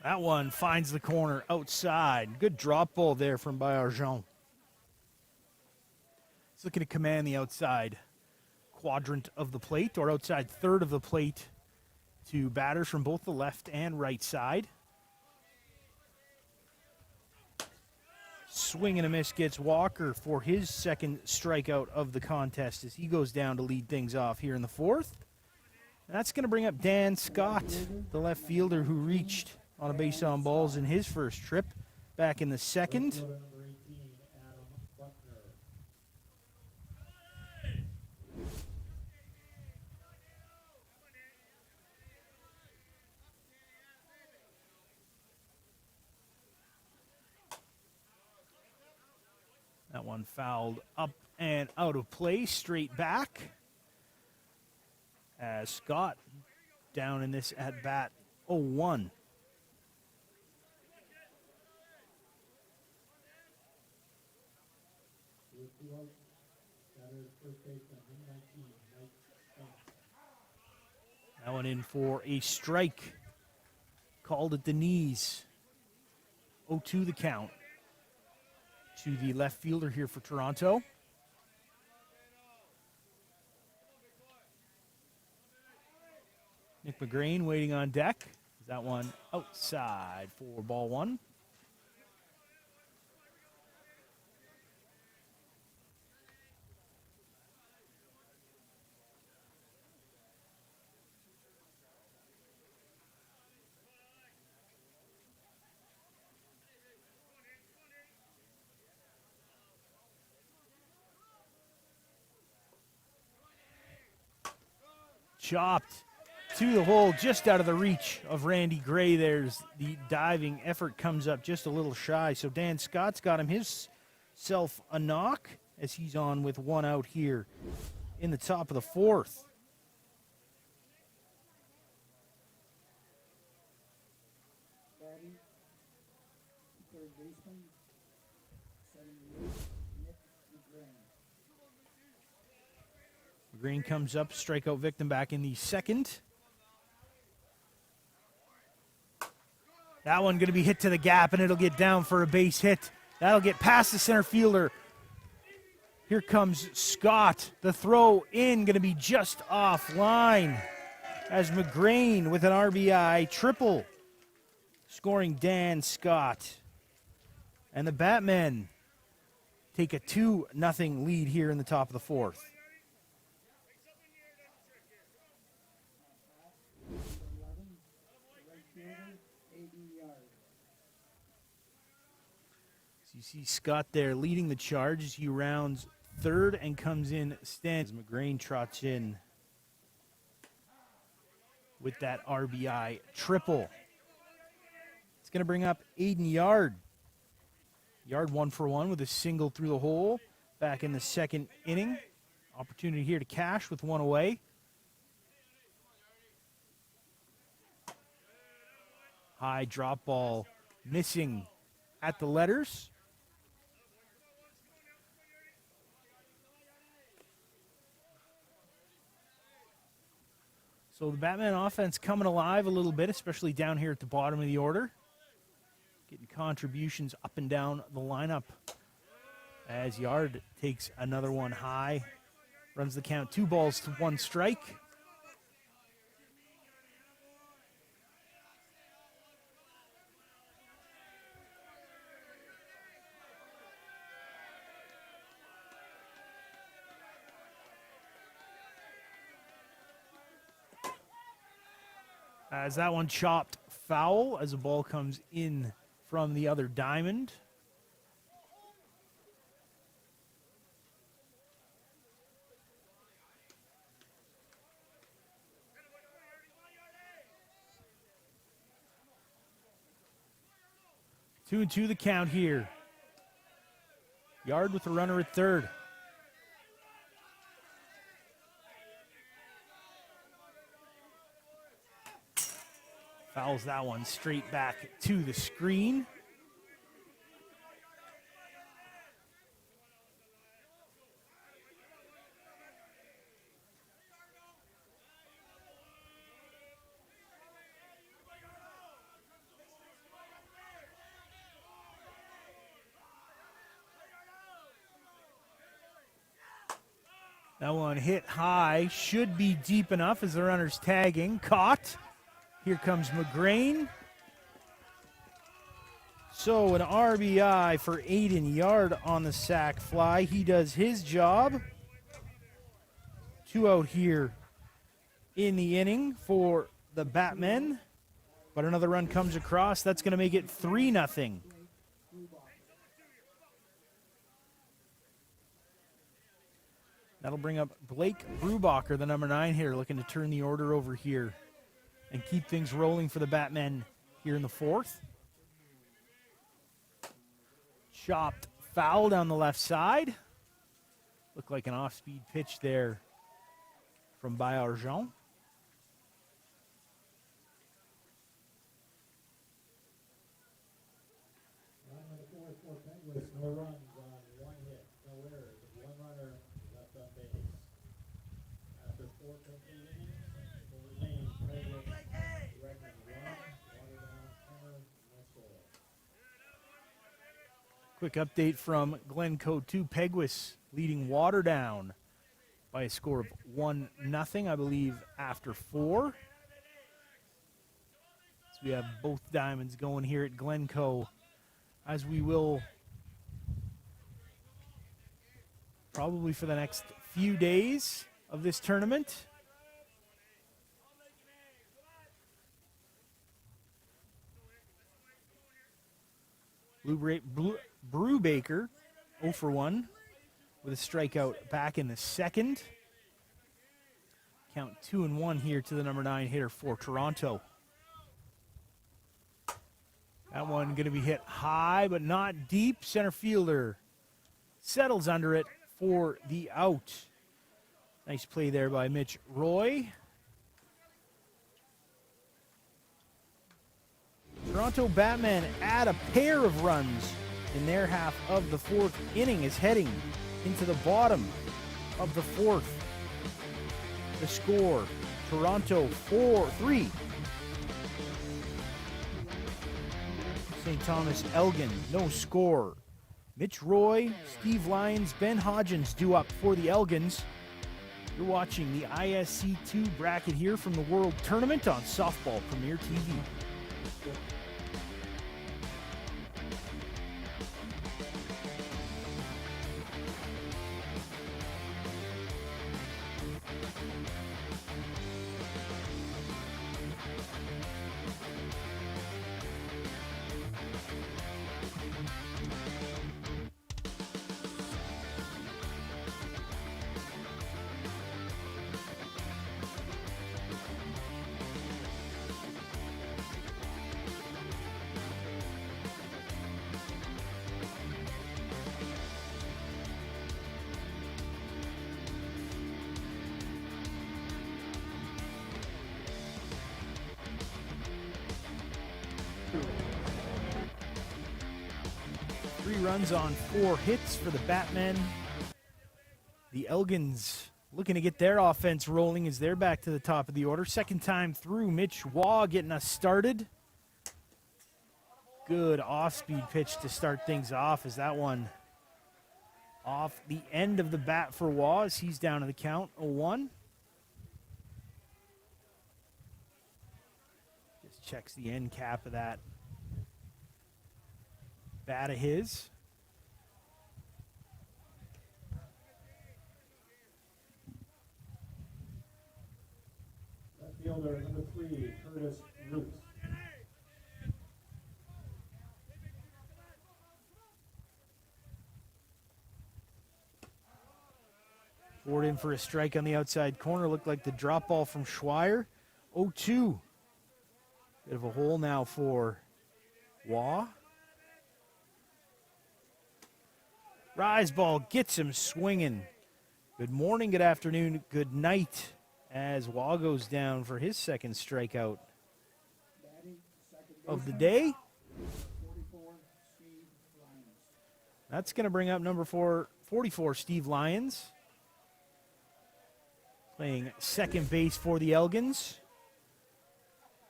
That one finds the corner outside. Good drop ball there from Bayarjon. He's looking to command the outside quadrant of the plate, or outside third of the plate, to batters from both the left and right side. Swing and a miss gets Walker for his second strikeout of the contest as he goes down to lead things off here in the fourth. And that's going to bring up Dan Scott, the left fielder who reached on a base on balls in his first trip back in the second. That one fouled up and out of play, straight back. As Scott down in this at bat 0-1. That one in for a strike. Called at the knees. 0-2 the count to the left fielder here for Toronto. Nick McGrain waiting on deck. That one outside for ball one. Chopped to the hole, just out of the reach of Randy Gray. There's the diving effort, comes up just a little shy. So Dan Scott's got him himself a knock as he's on with one out here in the top of the fourth. Third baseman, 78, Nick McGrain. Green comes up, strikeout victim back in the second. That one going to be hit to the gap, and it'll get down for a base hit. That'll get past the center fielder. Here comes Scott. The throw in going to be just offline as McGrain with an RBI triple, scoring Dan Scott. And the Batmen take a 2-0 lead here in the top of the fourth. So you see Scott there leading the charge as he rounds third and comes in stands. McGrain trots in with that RBI triple. It's going to bring up Aiden Yard. Yard 1 for 1 with a single through the hole back in the second inning. Opportunity here to cash with one away. High drop ball missing at the letters. So the Batman offense coming alive a little bit, especially down here at the bottom of the order. Getting contributions up and down the lineup as Yard takes another one high. Runs the count 2-1 strike. As that one chopped foul as the ball comes in from the other diamond. Two and two the count here. Yard with the runner at third. Fouls that one straight back to the screen. That one hit high, should be deep enough as the runner's tagging. Caught. Here comes McGrain. So an RBI for Aiden Yard on the sac fly. He does his job. 2 out here in the inning for the Batmen. But another run comes across. That's going to make it 3-0. That'll bring up Blake Brubacher, the number 9 hitter, looking to turn the order over here and keep things rolling for the Batmen here in the fourth. Chopped foul down the left side. Looked like an off-speed pitch there from Baillargeon. No runs on 1 hit, no errors, 1 runner left on base. After 4 complete innings, will remain Pegwis, record 1, water down, center, no score. Quick update from Glencoe to Pegwis, leading Waterdown by a score of 1-0, I believe, after 4. So we have both diamonds going here at Glencoe, as we will probably for the next few days of this tournament. Brubaker 0 for 1 with a strikeout back in the second. Count 2-1 here to the number 9 hitter for Toronto. That one going to be hit high but not deep. Center fielder settles under it for the out. Nice play there by Mitch Roy. Toronto Batmen add a pair of runs in their half of the fourth inning, is heading into the bottom of the fourth. The score, Toronto 4-3. St. Thomas Elgin, no score. Mitch Roy, Steve Lyons, Ben Hodgins due up for the Elgins. You're watching the ISC 2 bracket here from the World Tournament on Softball Premier TV. Runs on 4 hits for the Batmen. The Elgins looking to get their offense rolling as they're back to the top of the order. Second time through, Mitch Waugh getting us started. Good off-speed pitch to start things off as that one off the end of the bat for Waugh as he's down to the count, 0-1. Just checks the end cap of that bat of his. fielder, number 3, Curtis Root. Ford in for a strike on the outside corner. Looked like the drop ball from Schweier. 0-2. Bit of a hole now for Waugh. Rise ball gets him swinging. Good morning, good afternoon, good night as Waugh goes down for his second strikeout of the day. That's going to bring up number 44, Steve Lyons. Playing second base for the Elgins.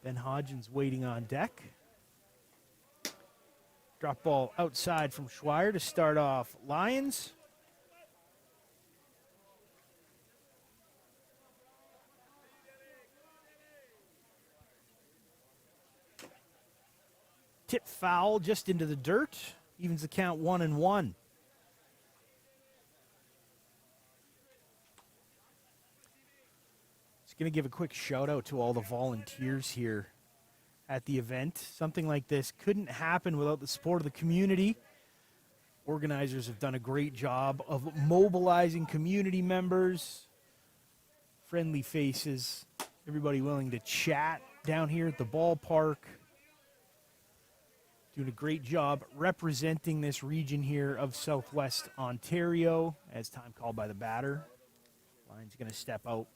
Ben Hodgins waiting on deck. Drop ball outside from Schweier to start off Lyons. Tip foul just into the dirt. Evens the count 1-1. Just going to give a quick shout out to all the volunteers here at the event. Something like this couldn't happen without the support of the community. Organizers have done a great job of mobilizing community members, friendly faces, everybody willing to chat down here at the ballpark. Doing a great job representing this region here of Southwest Ontario as time called by the batter. Line's going to step out.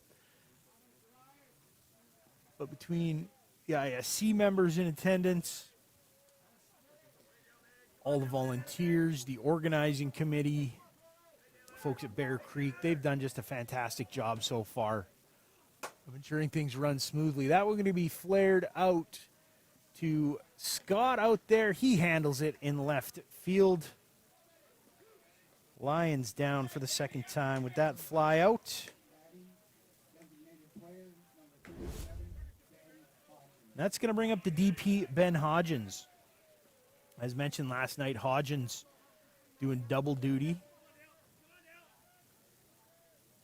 But between the ISC members in attendance, all the volunteers, the organizing committee, folks at Bear Creek, they've done just a fantastic job so far of ensuring things run smoothly. That one's going to be flared out to Scott out there. He handles it in left field. Lions down for the second time with that fly out. That's going to bring up the DP, Ben Hodgins. As mentioned last night, Hodgins doing double duty.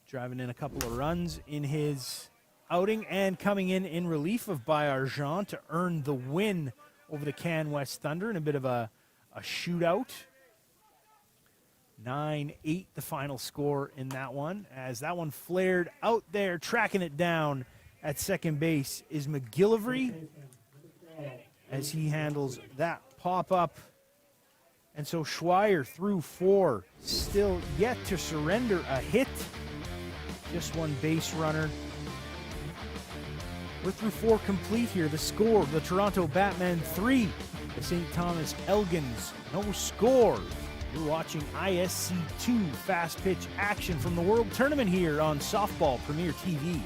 Driving in a couple of runs in his outing and coming in relief of Baillargeon to earn the win over the Can West Thunder in a bit of a shootout. 9-8 the final score in that one. As that one flared out there, tracking it down at second base is McGillivray as he handles that pop-up. And so Schweier through 4, still yet to surrender a hit. Just one base runner. We're through 4 complete here. The score, the Toronto Batmen 3, the St. Thomas Elgins no score. You're watching ISC 2 fast pitch action from the World Tournament here on Softball Premier TV.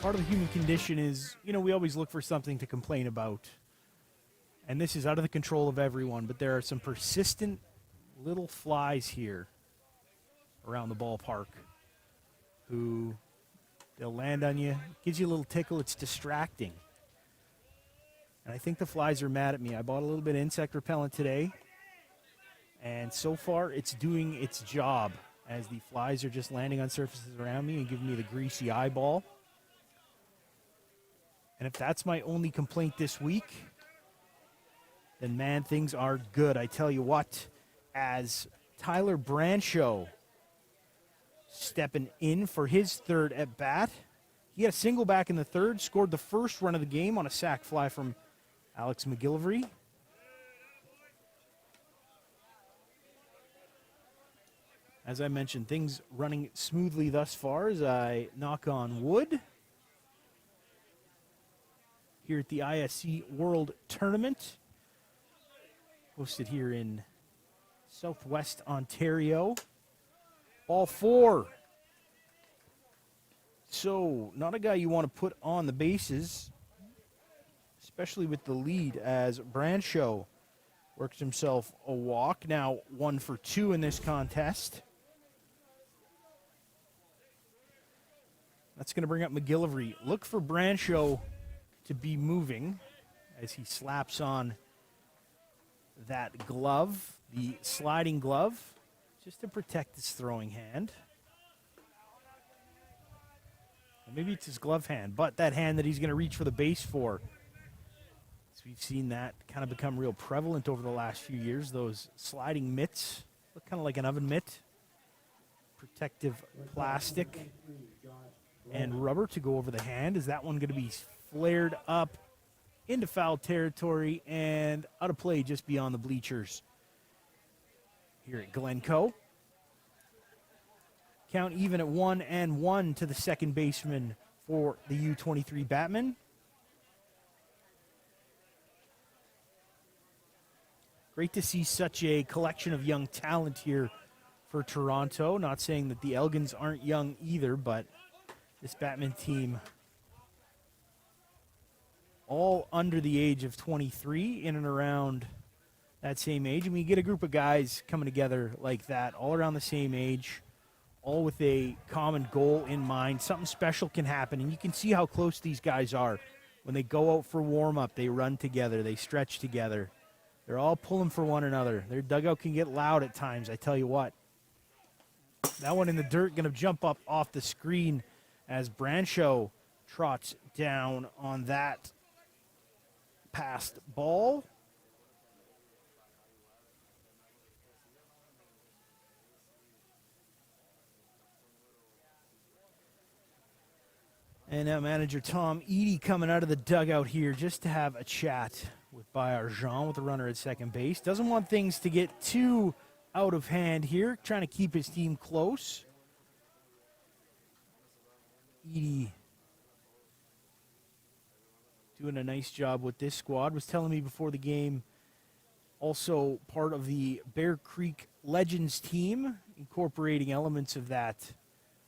Part of the human condition is, we always look for something to complain about. And this is out of the control of everyone, but there are some persistent little flies here around the ballpark who they'll land on you, gives you a little tickle, it's distracting. And I think the flies are mad at me. I bought a little bit of insect repellent today, and so far it's doing its job as the flies are just landing on surfaces around me and giving me the greasy eyeball. And if that's my only complaint this week, then, man, things are good. I tell you what, as Tyler Brancho stepping in for his third at bat. He had a single back in the third, scored the first run of the game on a sac fly from Alex McGillivray. As I mentioned, things running smoothly thus far as I knock on wood here at the ISC World Tournament, hosted here in Southwest Ontario. Ball four. So, not a guy you want to put on the bases, especially with the lead, as Brancho works himself a walk. Now 1 for 2 in this contest. That's going to bring up McGillivray. Look for Brancho to be moving as he slaps on that glove, the sliding glove, just to protect his throwing hand. Maybe it's his glove hand, but that hand that he's going to reach for the base for. So we've seen that kind of become real prevalent over the last few years. Those sliding mitts look kind of like an oven mitt. Protective plastic and rubber to go over the hand. Is that one going to be flared up into foul territory and out of play just beyond the bleachers here at Glencoe? Count even at 1-1 to the second baseman for the U23 Batmen. Great to see such a collection of young talent here for Toronto. Not saying that the Elgins aren't young either, but this Batman team all under the age of 23, in and around that same age. And when you get a group of guys coming together like that, all around the same age, all with a common goal in mind, something special can happen. And you can see how close these guys are. When they go out for warm-up, they run together, they stretch together. They're all pulling for one another. Their dugout can get loud at times, I tell you what. That one in the dirt going to jump up off the screen as Brancho trots down on that passed ball. And now manager Tom Eady coming out of the dugout here just to have a chat with Bayard Jean with the runner at second base. Doesn't want things to get too out of hand here, trying to keep his team close. Eady doing a nice job with this squad. Was telling me before the game, also part of the Bear Creek Legends team, incorporating elements of that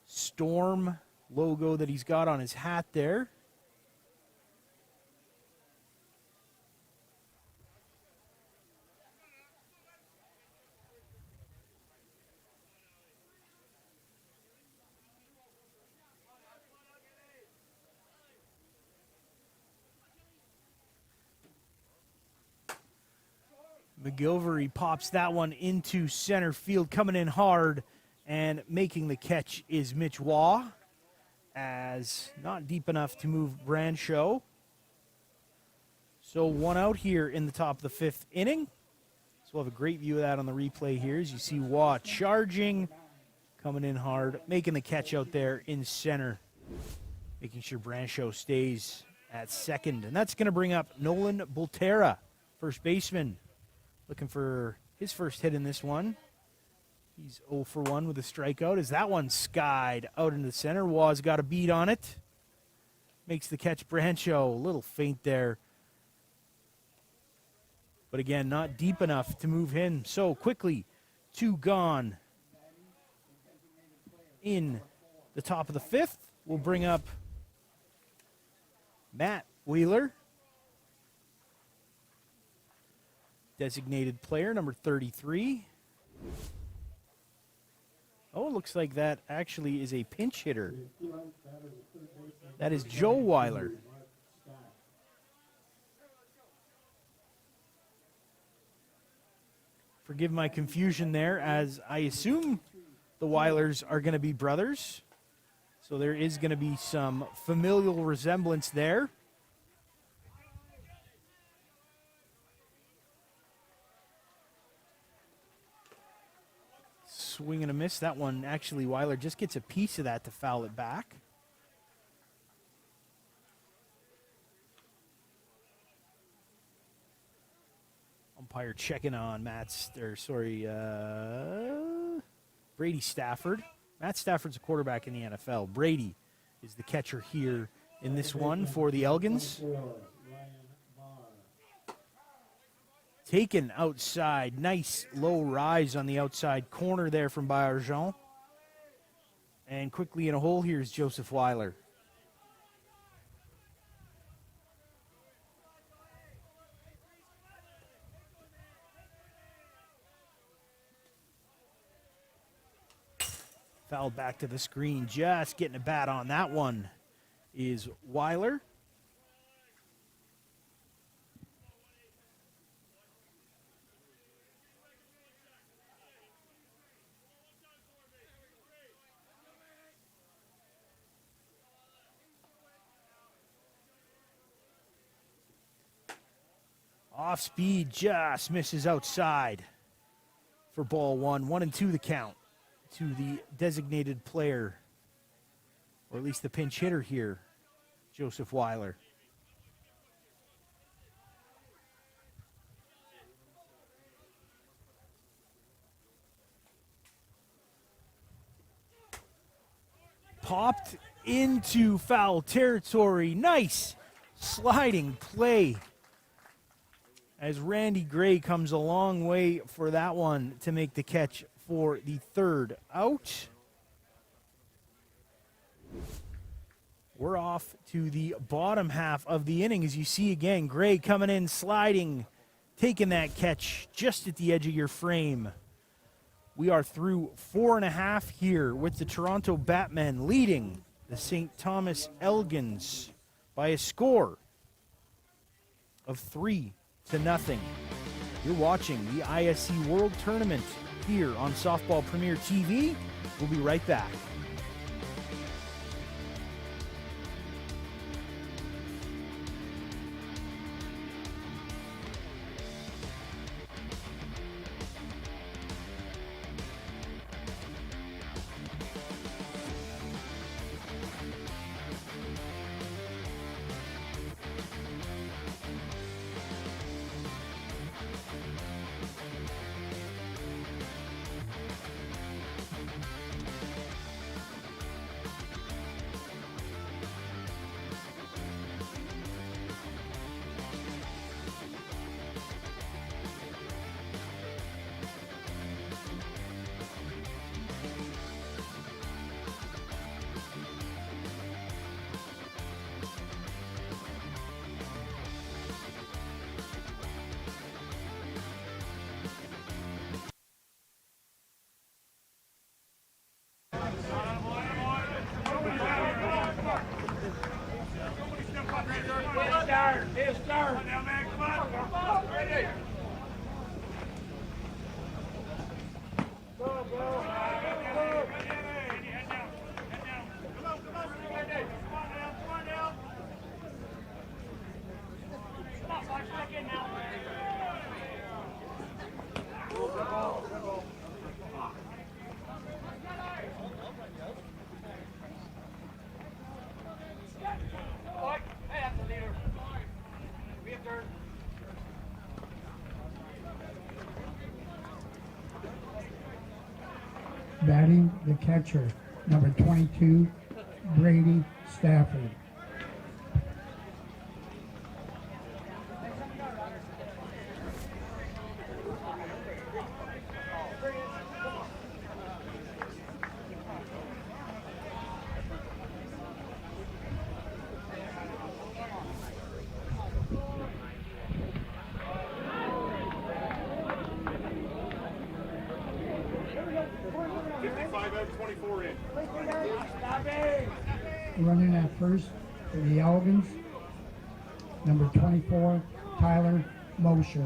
Storm logo that he's got on his hat there. McGillivray pops that one into center field, coming in hard, and making the catch is Mitch Waugh, as not deep enough to move Brancho. So one out here in the top of the fifth inning. So we'll have a great view of that on the replay here as you see Waugh charging, coming in hard, making the catch out there in center, making sure Brancho stays at second. And that's going to bring up Nolan Bultera, first baseman, looking for his first hit in this one. He's 0 for 1 with a strikeout. As that one skied out into the center, Waugh's got a beat on it. Makes the catch, Brancho. A little faint there. But again, not deep enough to move him. So quickly, 2 gone. In the top of the fifth, we'll bring up Matt Wheeler, designated player, number 33. Oh, it looks like that actually is a pinch hitter. That is Joe Weiler. Forgive my confusion there, as I assume the Weilers are going to be brothers. So there is going to be some familial resemblance there. swing and a miss. That one, actually, Weiler just gets a piece of that to foul it back. Umpire checking on Brady Stafford. Matt Stafford's a quarterback in the NFL. Brady is the catcher here in this one for the Elgins. Taken outside. Nice low rise on the outside corner there from Bayerjean. And quickly in a hole here is Joseph Weiler. Fouled back to the screen. Just getting a bat on that one is Weiler. Off speed, just misses outside for ball one. 1-2 the count to the designated player, or at least the pinch hitter here, Joseph Weiler. Popped into foul territory. Nice sliding play as Randy Gray comes a long way for that one to make the catch for the third out. We're off to the bottom half of the inning. As you see again, Gray coming in, sliding, taking that catch just at the edge of your frame. We are through 4.5 here with the Toronto Batmen leading the St. Thomas Elgins by a score of 3-0. You're watching the ISC World Tournament here on Softball Premier TV. We'll be right back. Batting the catcher, number 22, Brady Stafford. Running at first for the Elgins, number 24, Tyler Mosher.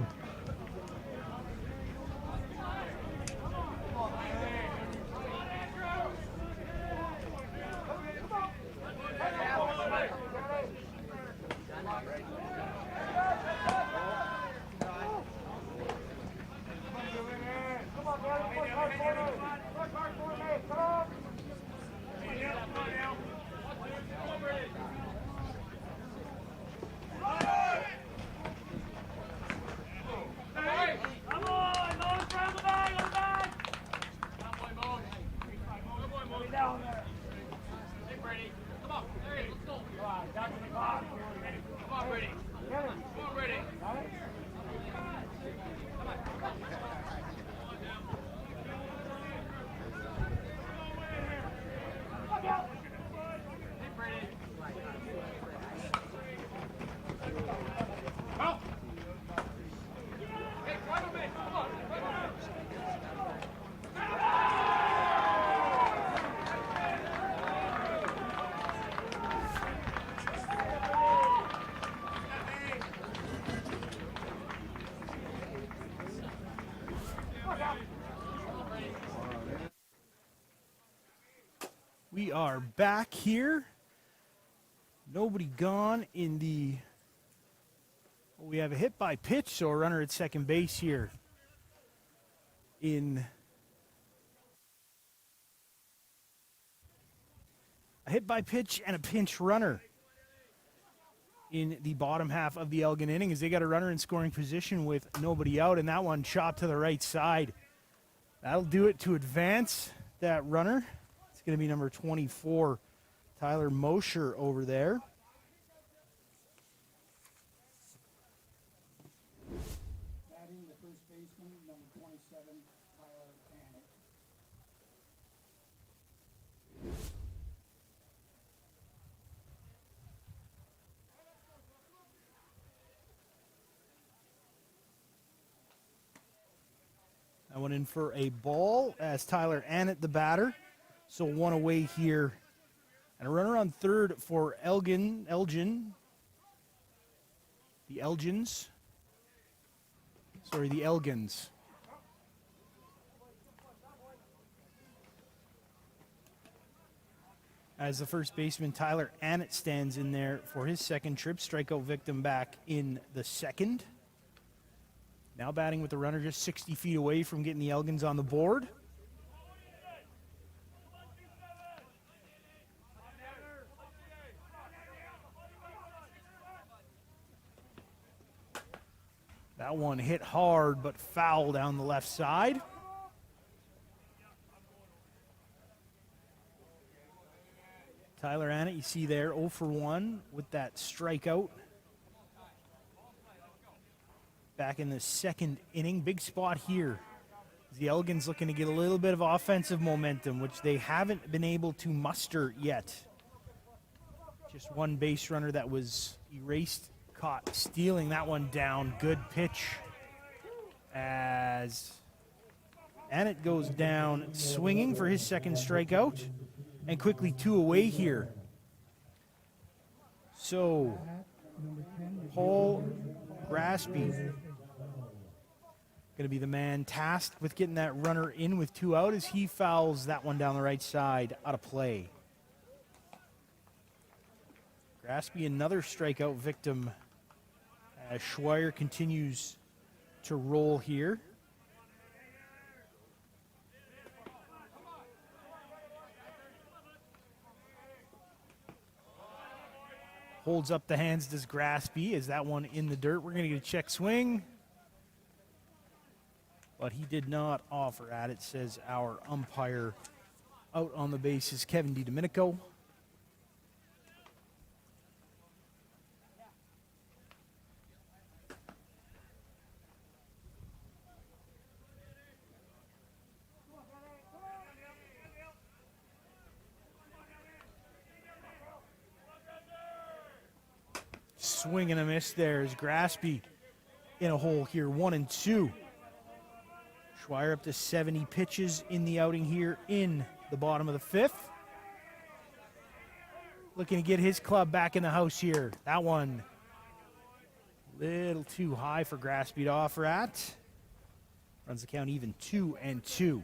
We are back here. Nobody gone in the... Well, we have a hit by pitch, so a runner at second base here. In a hit by pitch and a pinch runner in the bottom half of the Elgin inning as they got a runner in scoring position with nobody out, and that one chopped to the right side. That'll do it to advance that runner. It's going to be number 24, Tyler Mosher over there. Batting the first baseman, number 27, Tyler Panic. That one in for a ball as Tyler Annett, the batter. So one away here. And a runner on third for Elgin. The Elgins. Sorry, the Elgins. As the first baseman, Tyler Annett, stands in there for his second trip. Strikeout victim back in the second. Now batting with the runner just 60 feet away from getting the Elgins on the board. That one hit hard but foul down the left side. Tyler Annett, you see there, 0 for 1 with that strikeout. Back in the second inning. Big spot here. The Elgins looking to get a little bit of offensive momentum, which they haven't been able to muster yet. Just one base runner that was erased. Caught stealing that one down. Good pitch as Annett goes down swinging for his second strikeout, and quickly 2 away here. So Paul Graspy going to be the man tasked with getting that runner in with 2 out as he fouls that one down the right side out of play. Graspy, another strikeout victim as Schweier continues to roll here. Holds up the hands, does Graspy. Is that one in the dirt? We're going to get a check swing. But he did not offer at it, says our umpire. Out on the bases, Kevin DiDomenico. Swing and a miss there is Graspy in a hole here, 1 and 2. Schweier up to 70 pitches in the outing here in the bottom of the 5th. Looking to get his club back in the house here. That one a little too high for Graspy to offer at. Runs the count even, 2 and 2.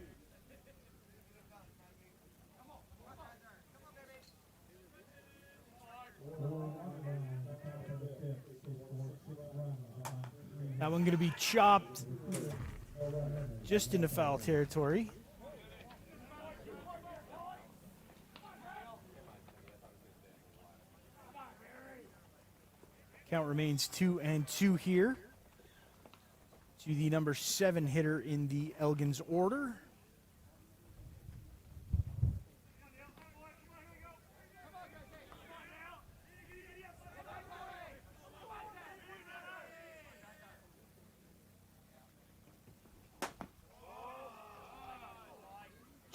That one going to be chopped just into foul territory. Count remains 2 and 2 here to the number 7 hitter in the Elgins order.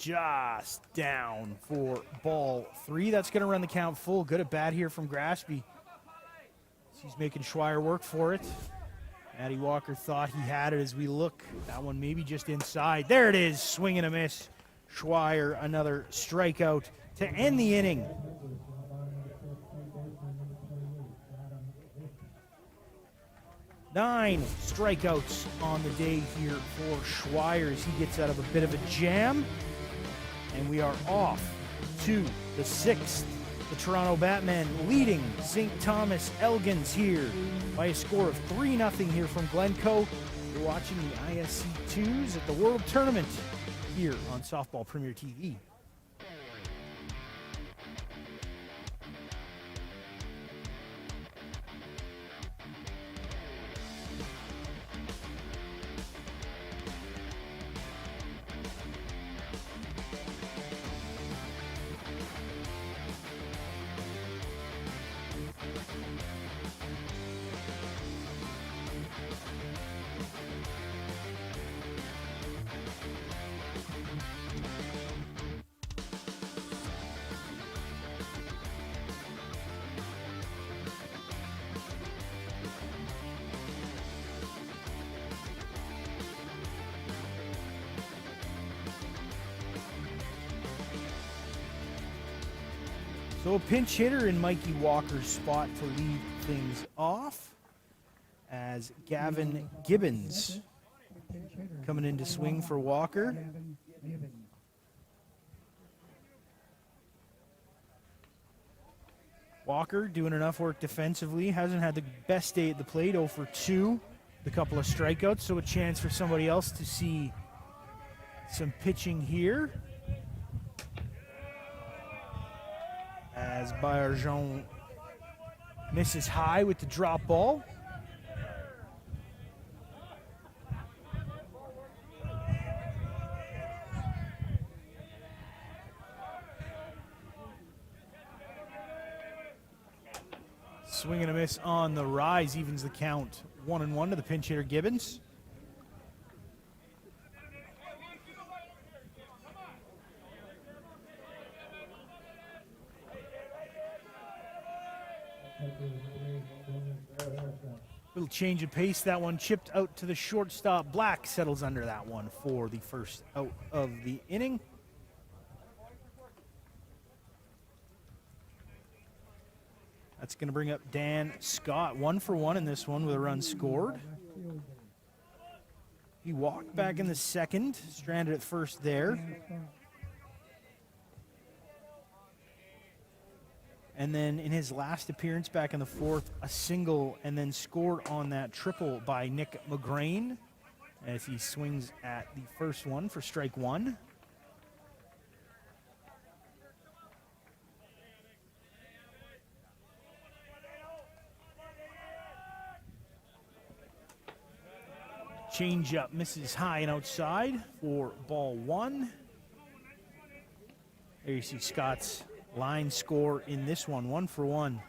just down for ball 3. That's going to run the count full. Good at bat here from Graspy. He's making Schweier work for it. Matty Walker thought he had it as we look. That one maybe just inside. There it is. Swing and a miss. Schweier, another strikeout to end the inning. 9 strikeouts on the day here for Schweier as he gets out of a bit of a jam. And we are off to the 6th. The Toronto Batmen leading St. Thomas Elgins here by a score of 3-0 here from Glencoe. You're watching the ISC 2s at the World Tournament here on Softball Premier TV. So a pinch hitter in Mikey Walker's spot to lead things off as Gavin Gibbons coming in to swing for Walker. Walker doing enough work defensively. Hasn't had the best day at the plate, 0 for 2. A couple of strikeouts, so a chance for somebody else to see some pitching here. As Bayerjon misses high with the drop ball. Swing and a miss on the rise, evens the count. 1-1 to the pinch hitter Gibbons. Little change of pace. That one chipped out to the shortstop. Black settles under that one for the first out of the inning. That's going to bring up Dan Scott. 1 for 1 in this one with a run scored. He walked back in the second, stranded at first there. And then in his last appearance back in the fourth, a single and then scored on that triple by Nick McGrain as he swings at the first one for strike 1. Change up misses high and outside for ball 1. There you see Scott's line score in this one, 1 for 1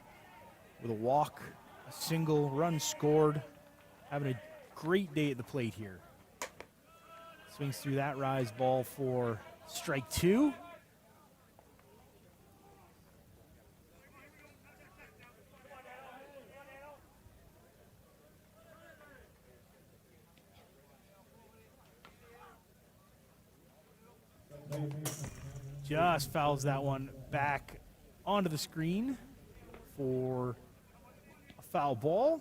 with a walk, a single, run scored. Having a great day at the plate here. Swings through that rise ball for strike 2. Just fouls that one back onto the screen for a foul ball.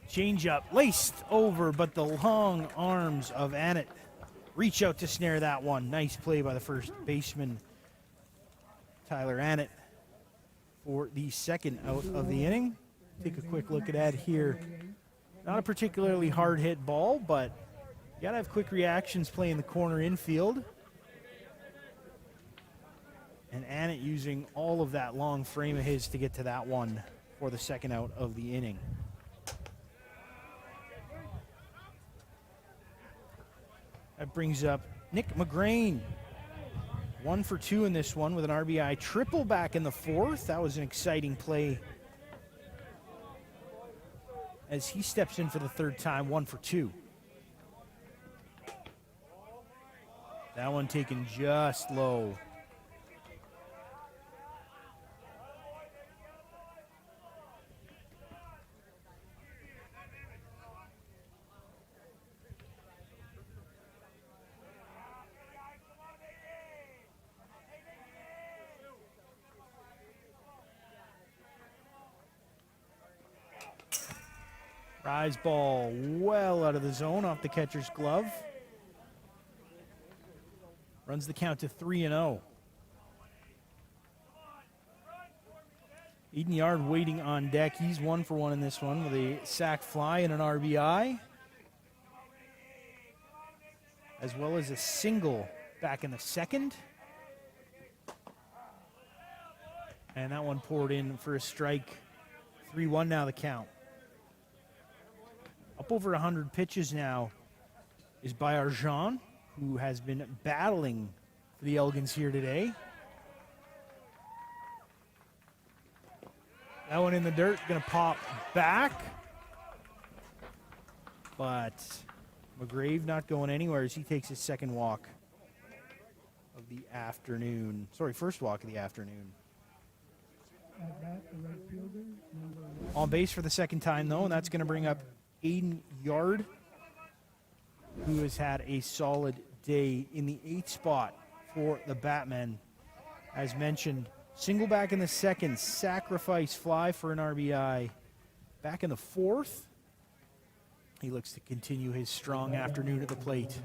Change up, laced over, but the long arms of Annett reach out to snare that one. Nice play by the first baseman, Tyler Annett, for the second out of the inning. Take a quick look at that here. Not a particularly hard hit ball, but you gotta have quick reactions playing the corner infield. And Annett using all of that long frame of his to get to that one for the second out of the inning. That brings up Nick McGrain, 1 for 2 in this one with an RBI triple back in the fourth. That was an exciting play as he steps in for the third time, 1 for 2. That one taken just low. Rise ball well out of the zone off the catcher's glove. Runs the count to 3-0. Eden Yard waiting on deck. He's 1 for 1 in this one with a sac fly and an RBI, as well as a single back in the second. And that one poured in for a strike. 3-1 now the count. Up over 100 pitches now is Bayarjan, who has been battling for the Elgins here today. That one in the dirt, gonna pop back. But McGrave not going anywhere as he takes his second walk of the afternoon. Sorry, first walk of the afternoon. On base for the second time though, and that's gonna bring up Eden Yard, who has had a solid day in the 8th spot for the Batmen. As mentioned, single back in the second, sacrifice fly for an RBI. Back in the fourth, he looks to continue his strong afternoon at the plate.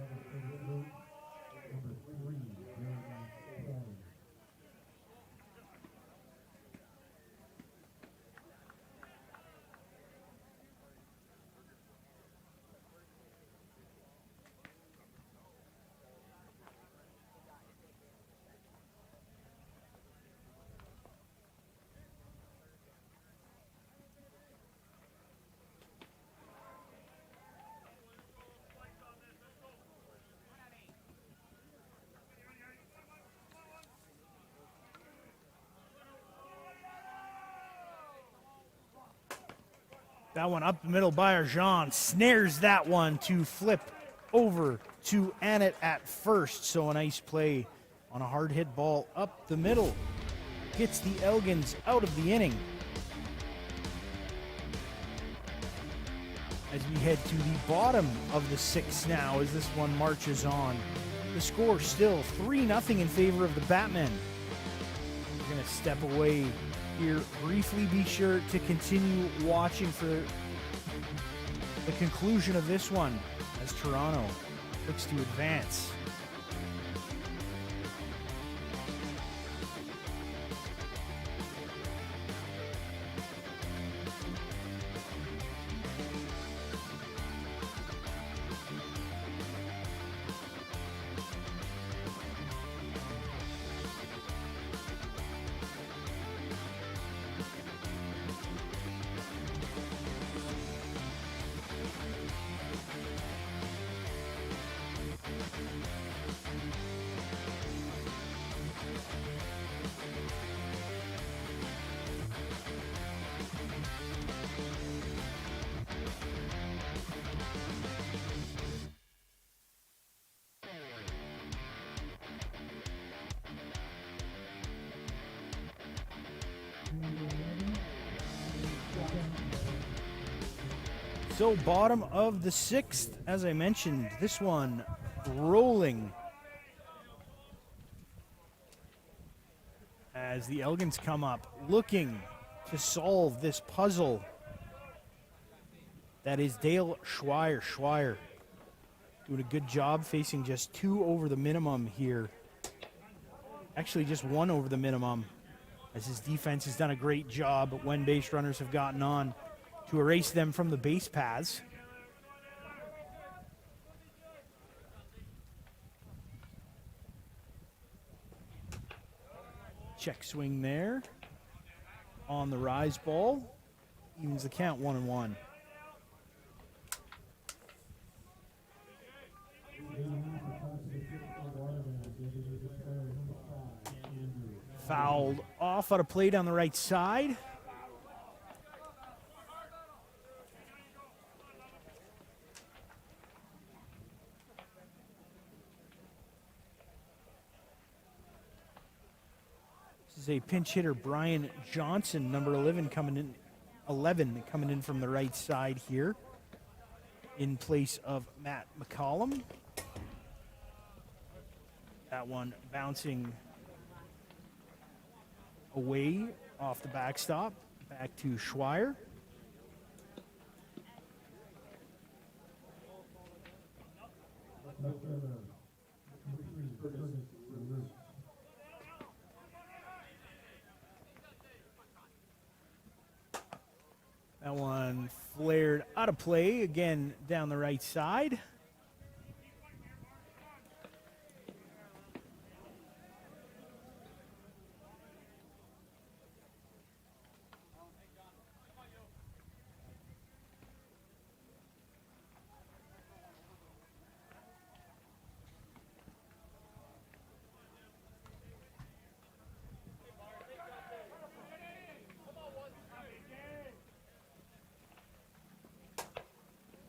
That one up the middle, Bayarjan snares that one to flip over to Annett at first. So a nice play on a hard hit ball up the middle. Gets the Elgins out of the inning. As we head to the bottom of the 6th now as this one marches on. The score still 3-0 in favor of the Batmen. We're going to step away here briefly. Be sure to continue watching for the conclusion of this one as Toronto looks to advance. So bottom of the 6th, as I mentioned, this one rolling as the Elgins come up looking to solve this puzzle that is Dale Schweier. Schweier doing a good job, facing just 2 over the minimum here. Actually just 1 over the minimum, as his defense has done a great job when base runners have gotten on to erase them from the base paths. Check swing there on the rise ball. Evens the count 1-1. Fouled off out of play down the right side. This is a pinch hitter, Brian Johnson, number 11 coming in from the right side here in place of Matt McCollum. That one bouncing away off the backstop, back to Schweier. That one flared out of play, again down the right side.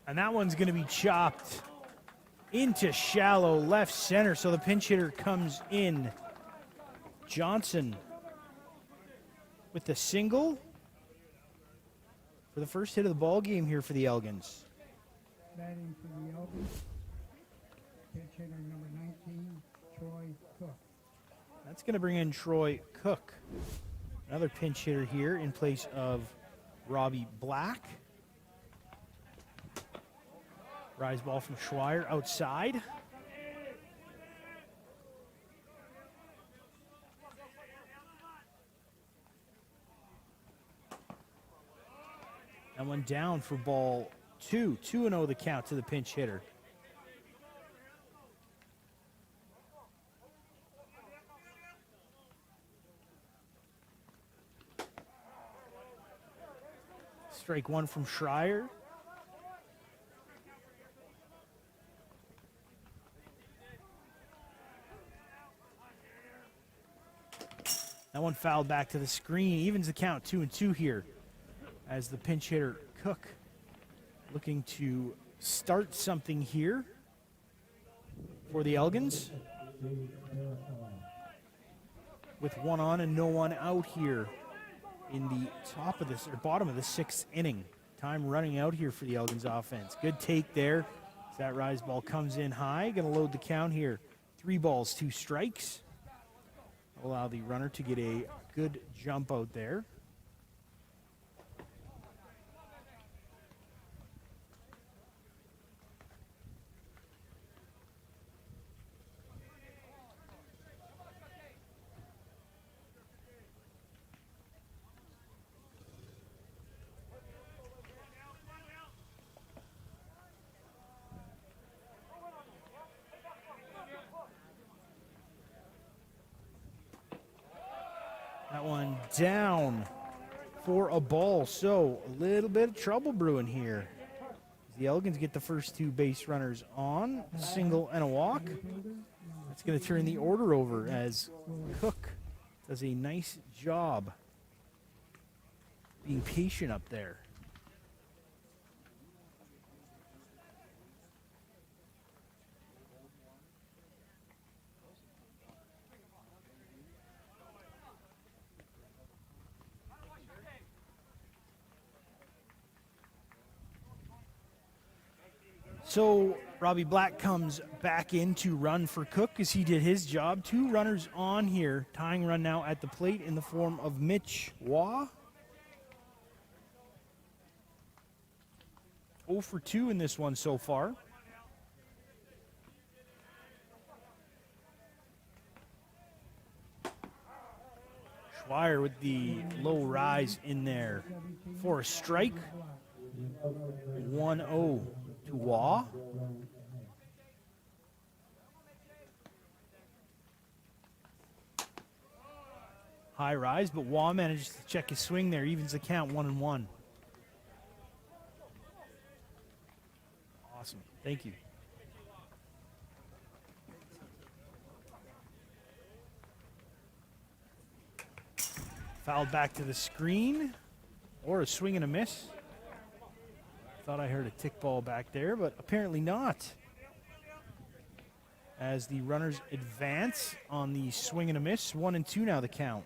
And that one's going to be chopped into shallow left center. So the pinch hitter comes in. Johnson with the single for the first hit of the ball game here for the Elgins. Batting for the Elgins, pitch hitter number 19, Troy Cook. That's going to bring in Troy Cook. Another pinch hitter here in place of Robbie Black. Rise ball from Schweier outside. That one down for ball 2. 2-0 the count to the pinch hitter. Strike one from Schreier. That one fouled back to the screen. Evens the count, 2-2 here as the pinch hitter Cook looking to start something here for the Elgins with one on and no one out here in the top of this or bottom of the 6th inning. Time running out here for the Elgins offense. Good take there as that rise ball comes in high. Going to load the count here. 3 balls, 2 strikes. Allow the runner to get a good jump out there. That one down for a ball. So a little bit of trouble brewing here. The Elgins get the first 2 base runners on, a single and a walk. That's going to turn the order over as Cook does a nice job being patient up there. So Robbie Black comes back in to run for Cook as he did his job. 2 runners on here. Tying run now at the plate in the form of Mitch Waugh. 0 for 2 in this one so far. Schweier with the low rise in there for a strike. 1-0. To Waugh. High rise, but Waugh manages to check his swing there. Evens the count, 1-1. Awesome. Thank you. Fouled back to the screen. Or a swing and a miss. Thought I heard a tick ball back there, but apparently not. As the runners advance on the swing and a miss. 1-2 now the count.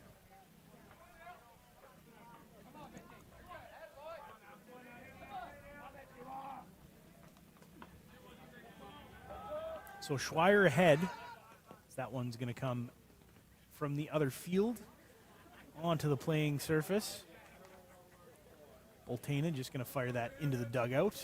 So Schweier ahead. That one's going to come from the other field onto the playing surface. Boltana just going to fire that into the dugout.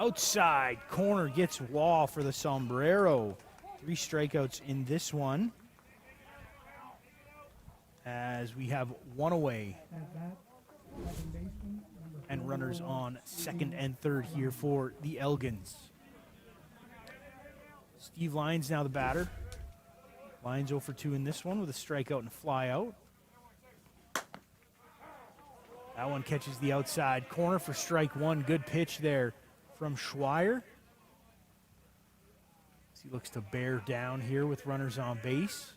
Outside corner gets Wall for the sombrero. 3 strikeouts in this one. As we have one away. And runners on second and third here for the Elgins. Steve Lyons now the batter. Lyons 0 for 2 in this one with a strikeout and a fly out. That one catches the outside corner for strike one. Good pitch there from Schweier. He looks to bear down here with runners on base.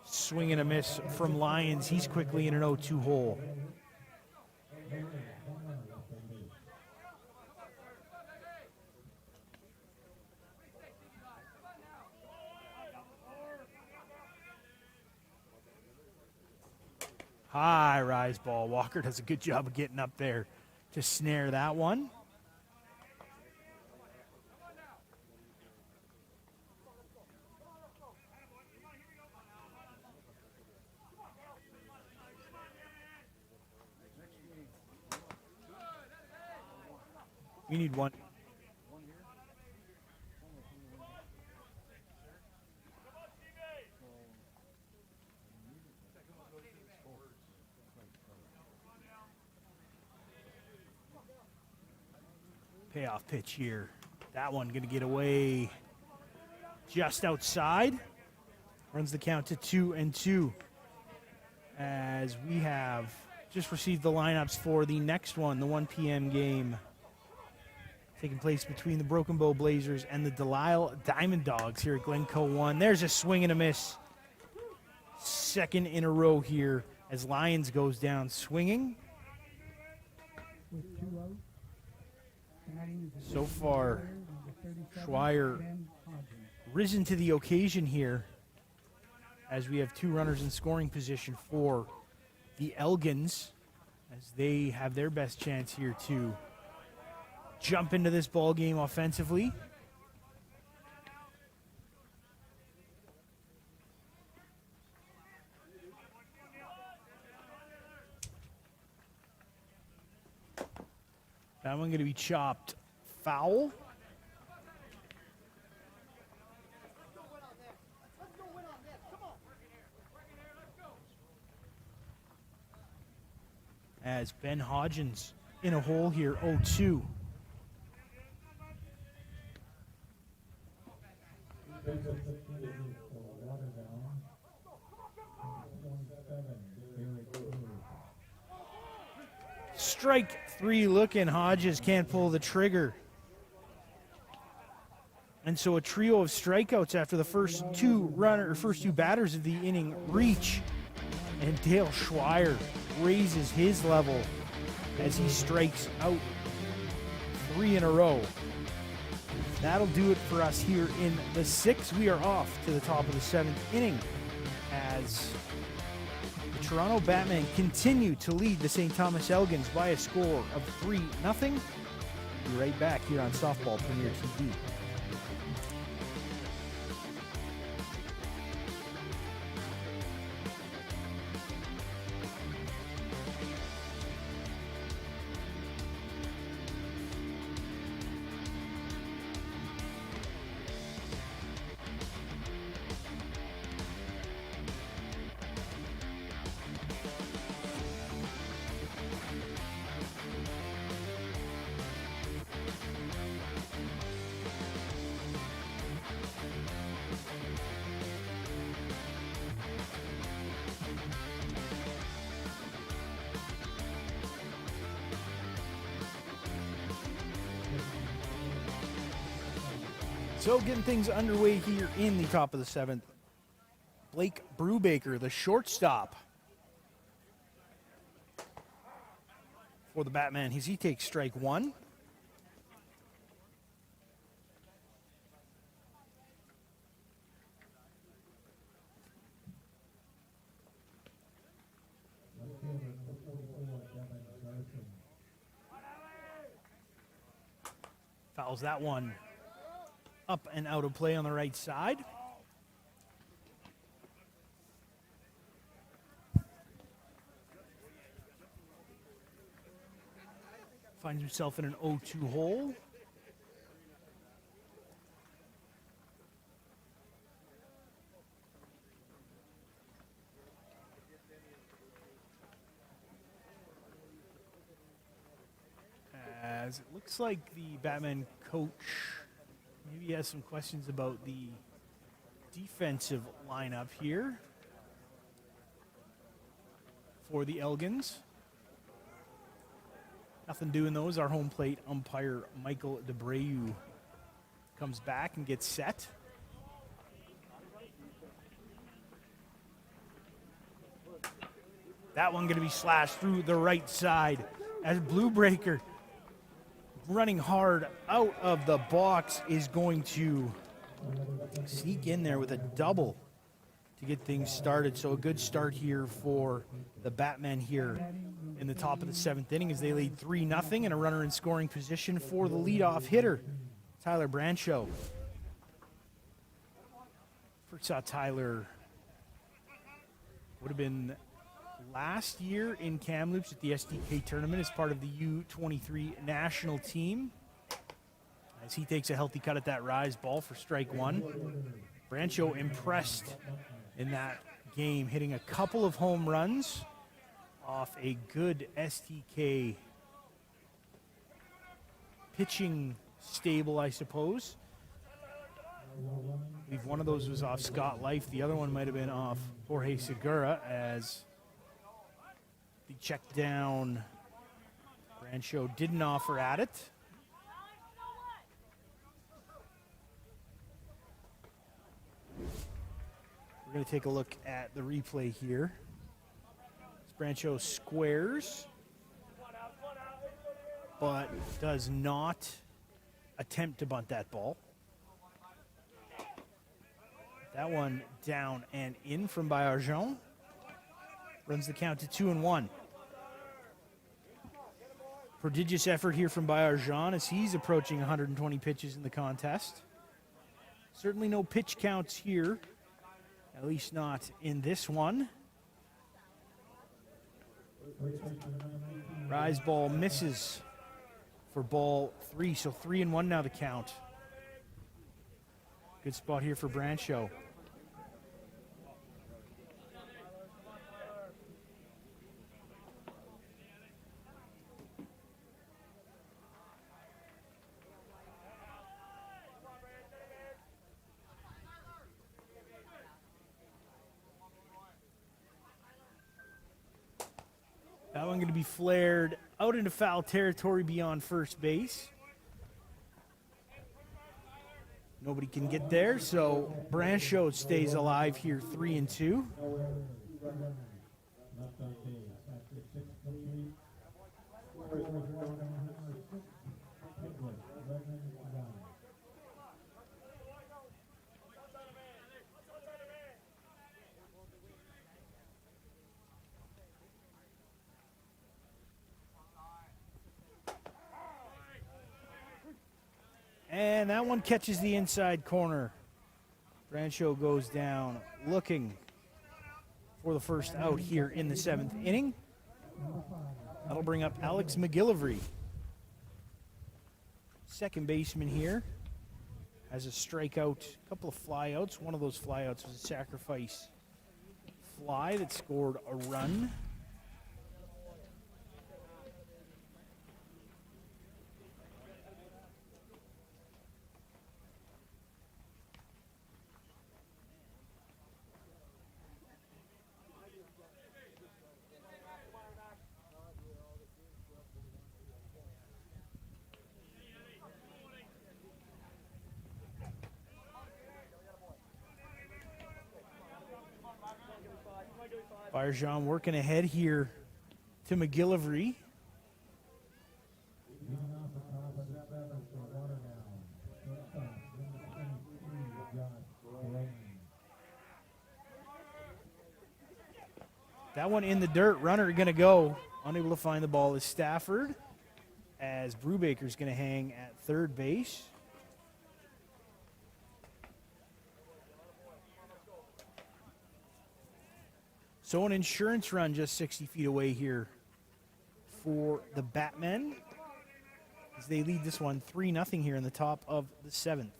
Swing and a miss from Lyons. He's quickly in an 0-2 hole. High rise ball. Walker does a good job of getting up there to snare that one. We need one. Payoff pitch here. That one going to get away just outside. Runs the count to 2-2. As we have just received the lineups for the next one, the 1 p.m. game taking place between the Broken Bow Blazers and the Delisle Diamond Dogs here at Glencoe 1. There's a swing and a miss. Second in a row here as Lyons goes down swinging. So far, Schweier risen to the occasion here as we have 2 runners in scoring position for the Elgins as they have their best chance here to jump into this ball game offensively. That one going to be chopped foul. As Ben Hodgins in a hole here, 0-2. Strike 3 looking. Hodges can't pull the trigger. And so a trio of strikeouts after the first two batters of the inning reach. And Dale Schweier raises his level as he strikes out 3 in a row. That'll do it for us here in the 6th. We are off to the top of the 7th inning as the Toronto Batmen continue to lead the St. Thomas Elgins by a score of 3-0. Be right back here on Softball Premier TV. So getting things underway here in the top of the 7th. Blake Brubaker, the shortstop for the Batman. He takes strike 1. Fouls that one up and out of play on the right side. Finds himself in an 0-2 hole. As it looks like the Batman coach maybe has some questions about the defensive lineup here for the Elgins. Nothing doing those. Our home plate umpire, Michael DeBreu, comes back and gets set. That one going to be slashed through the right side as Brubaker, running hard out of the box, is going to sneak in there with a double to get things started. So a good start here for the Batmen here in the top of the 7th inning as they lead 3-0 and a runner in scoring position for the leadoff hitter, Tyler Brancho. First saw Tyler would have been last year in Kamloops at the SDK tournament as part of the U23 national team. As he takes a healthy cut at that rise ball for strike 1. Brancho impressed in that game, hitting a couple of home runs off a good STK pitching stable, I suppose. I believe one of those was off Scott Life. The other one might have been off Jorge Segura as the check down. Brancho didn't offer at it. We're going to take a look at the replay here. Brancho squares, but does not attempt to bunt that ball. That one down and in from Baillargeon. Runs the count to 2-1. Prodigious effort here from Baillargeon as he's approaching 120 pitches in the contest. Certainly no pitch counts here, at least not in this one. Rise ball misses for ball 3, so 3-1 now the count. Good spot here for Brancho. That one going to be flared out into foul territory beyond first base. Nobody can get there, so Brancho stays alive here, 3-2. And that one catches the inside corner. Brancho goes down looking for the first out here in the 7th inning. That'll bring up Alex McGillivray. Second baseman here. Has a strikeout, a couple of flyouts. One of those flyouts was a sacrifice fly that scored a run. Bayerjean working ahead here to McGillivray. Leading off the top of the seventh for Water now. Shortstop, number 23, Josh Blaine. That one in the dirt. Runner going to go. Unable to find the ball is Stafford, as Brubaker's going to hang at third base. So an insurance run just 60 feet away here for the Batmen, as they lead this one 3-0 here in the top of the seventh.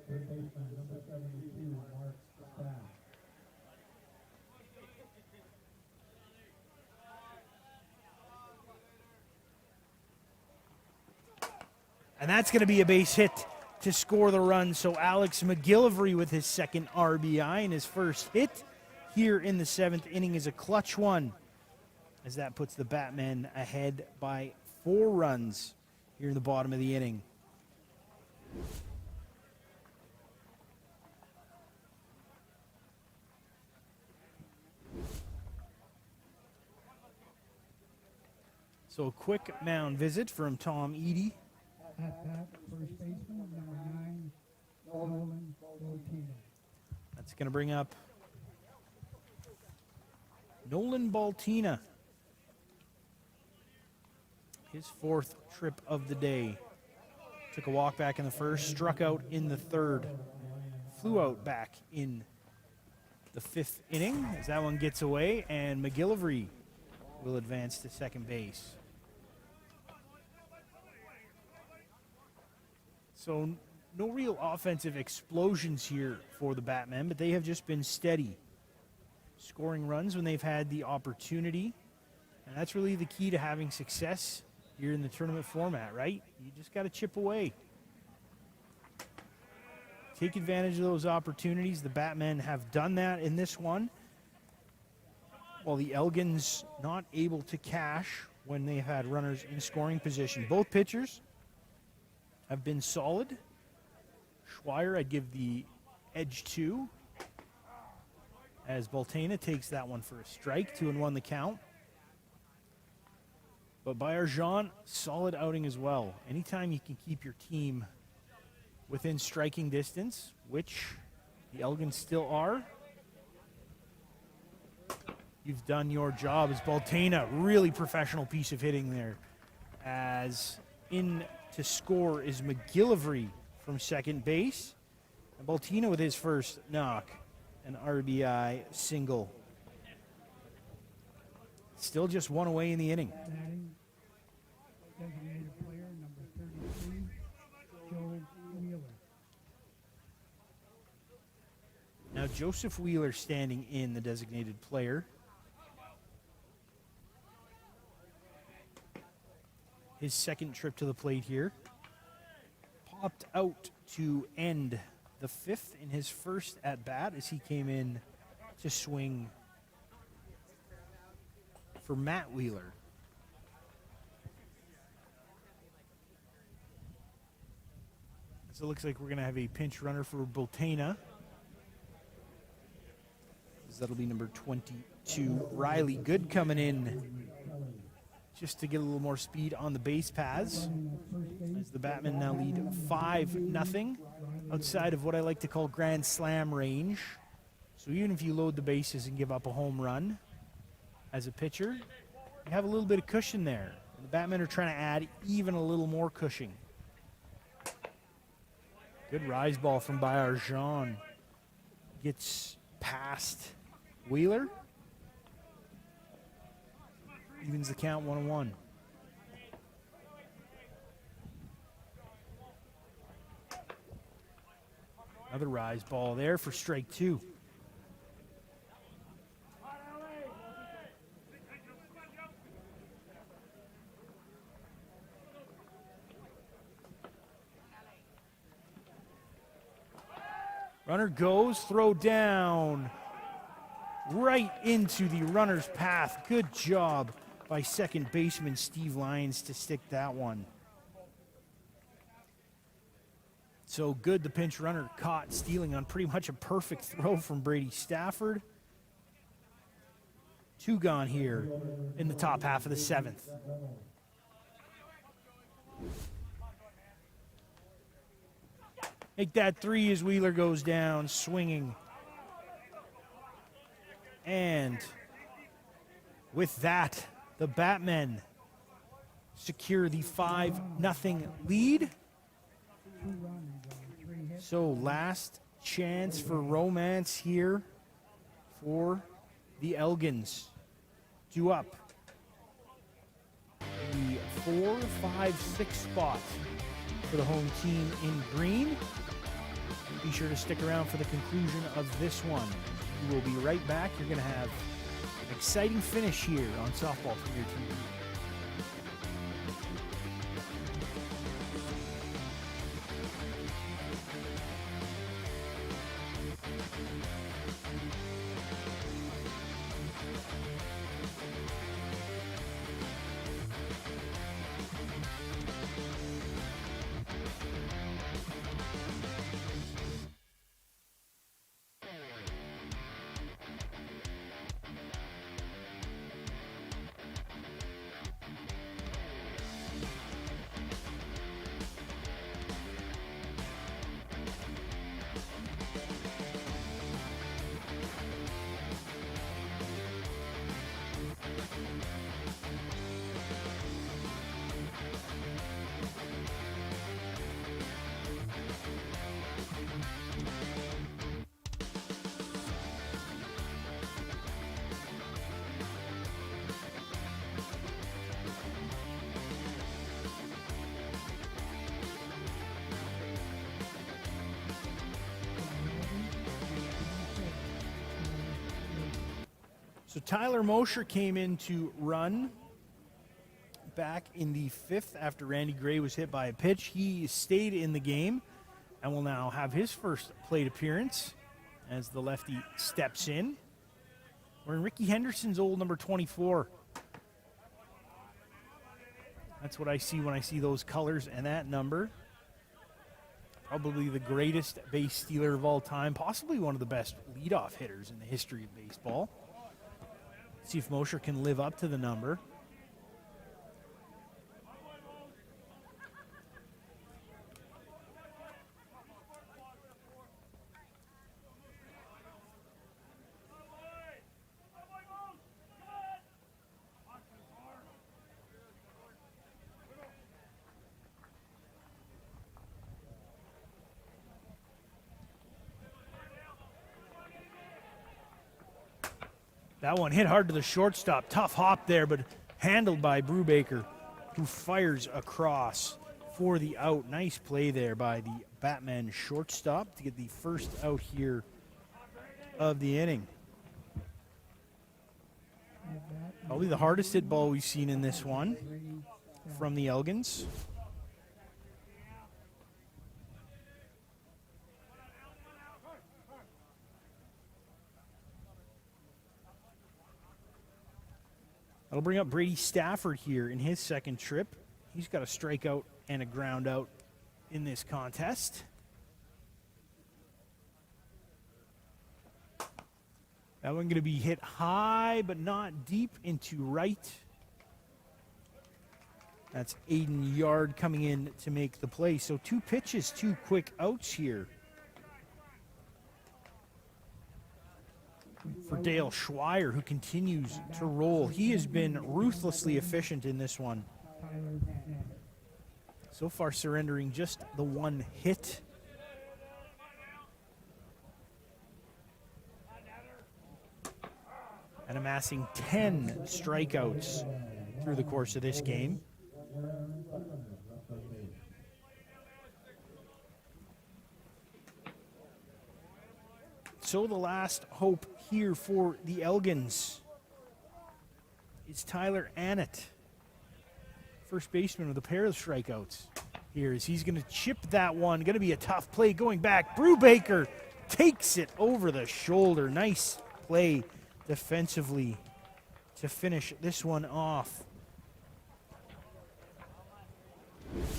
Third baseman, number 72, Mark Staff. And that's going to be a base hit to score the run. So Alex McGillivray with his second RBI, and his first hit here in the seventh inning is a clutch one, as that puts the Batmen ahead by 4 runs here in the bottom of the inning. So a quick mound visit from Tom Eady. At bat, first baseman, number 9, Nolan Baltina. That's going to bring up Nolan Baltina. His 4th trip of the day. Took a walk back in the first, struck out in the third. Flew out back in the 5th inning as that one gets away, and McGillivray will advance to second base. So no real offensive explosions here for the Batmen, but they have just been steady, scoring runs when they've had the opportunity. And that's really the key to having success here in the tournament format, right? You just got to chip away. Take advantage of those opportunities. The Batmen have done that in this one, while the Elgins not able to cash when they had runners in scoring position. Both pitchers have been solid. Schweier, I'd give the edge to, as Baltina takes that one for a strike. 2-1 the count. But Bayerjean, solid outing as well. Anytime you can keep your team within striking distance, which the Elgins still are, you've done your job. As Baltina, really professional piece of hitting there. As in to score is McGillivray from second base. And Baltina with his first knock, an RBI single. Still just 1 away in the inning. Batting, designated player, number 33, Joe Wheeler. Now Joseph Wheeler standing in, the designated player. His second trip to the plate here. Popped out to end the 5th in his first at-bat as he came in to swing for Matt Wheeler. So it looks like we're going to have a pinch runner for Baltina. That'll be number 22, Riley Good, coming in just to get a little more speed on the base paths, as the Batmen now lead 5-0 outside of what I like to call grand slam range. So even if you load the bases and give up a home run as a pitcher, you have a little bit of cushion there. The Batmen are trying to add even a little more cushion. Good rise ball from Bayerjean. Gets past Wheeler. Evens the count 1-1. Another rise ball there for strike 2. Runner goes, throw down, right into the runner's path. Good job by second baseman Steve Lyons to stick that one. So good, the pinch runner caught stealing on pretty much a perfect throw from Brady Stafford. 2 gone here in the top half of the 7th. Make that 3 as Wheeler goes down, swinging. And with that, the Batmen secure the 5-0 lead. 2 runs on 3 hits. So last chance for romance here for the Elgins. Due up the 4, 5, 6 spot for the home team in green. Be sure to stick around for the conclusion of this one. We will be right back. You're going to have an exciting finish here on Softball Premier TV. So Tyler Mosher came in to run back in the 5th after Randy Gray was hit by a pitch. He stayed in the game and will now have his first plate appearance as the lefty steps in. We're in Ricky Henderson's old number 24. That's what I see when I see those colors and that number. Probably the greatest base stealer of all time, possibly one of the best leadoff hitters in the history of baseball. See if Mosher can live up to the number. That one hit hard to the shortstop. Tough hop there, but handled by Brubaker, who fires across for the out. Nice play there by the Batman shortstop to get the first out here of the inning. Probably the hardest hit ball we've seen in this one from the Elgins. That'll bring up Brady Stafford here in his second trip. He's got a strikeout and a ground out in this contest. That one going to be hit high but not deep into right. That's Aiden Yard coming in to make the play. So 2 pitches, 2 quick outs here for Dale Schweier, who continues to roll. He has been ruthlessly efficient in this one. So far surrendering just the 1 hit. And amassing 10 strikeouts through the course of this game. So the last hope here for the Elgins is Tyler Annett, first baseman with a pair of strikeouts. Here as he's going to chip that one. Going to be a tough play going back. Brubaker takes it over the shoulder. Nice play defensively to finish this one off.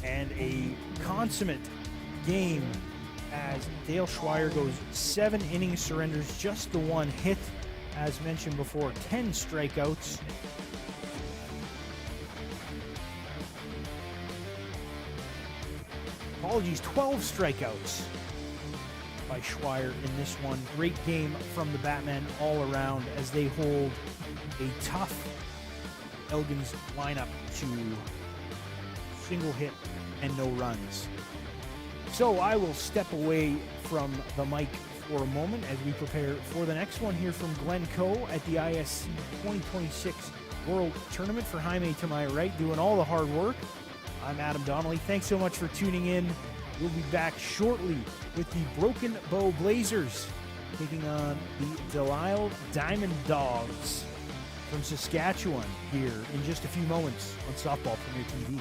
And a consummate game as Dale Schweier goes 7 innings, surrenders just the 1 hit as mentioned before, 10 strikeouts. Apologies, 12 strikeouts by Schweier in this one. Great game from the Batmen all around as they hold a tough Elgins lineup to single hit and no runs. So I will step away from the mic for a moment as we prepare for the next one here from Glencoe at the ISC 2026 World Tournament. For Jaime to my right, doing all the hard work, I'm Adam Donnelly. Thanks so much for tuning in. We'll be back shortly with the Broken Bow Blazers taking on the Delisle Diamond Dogs from Saskatchewan here in just a few moments on Softball Premier TV.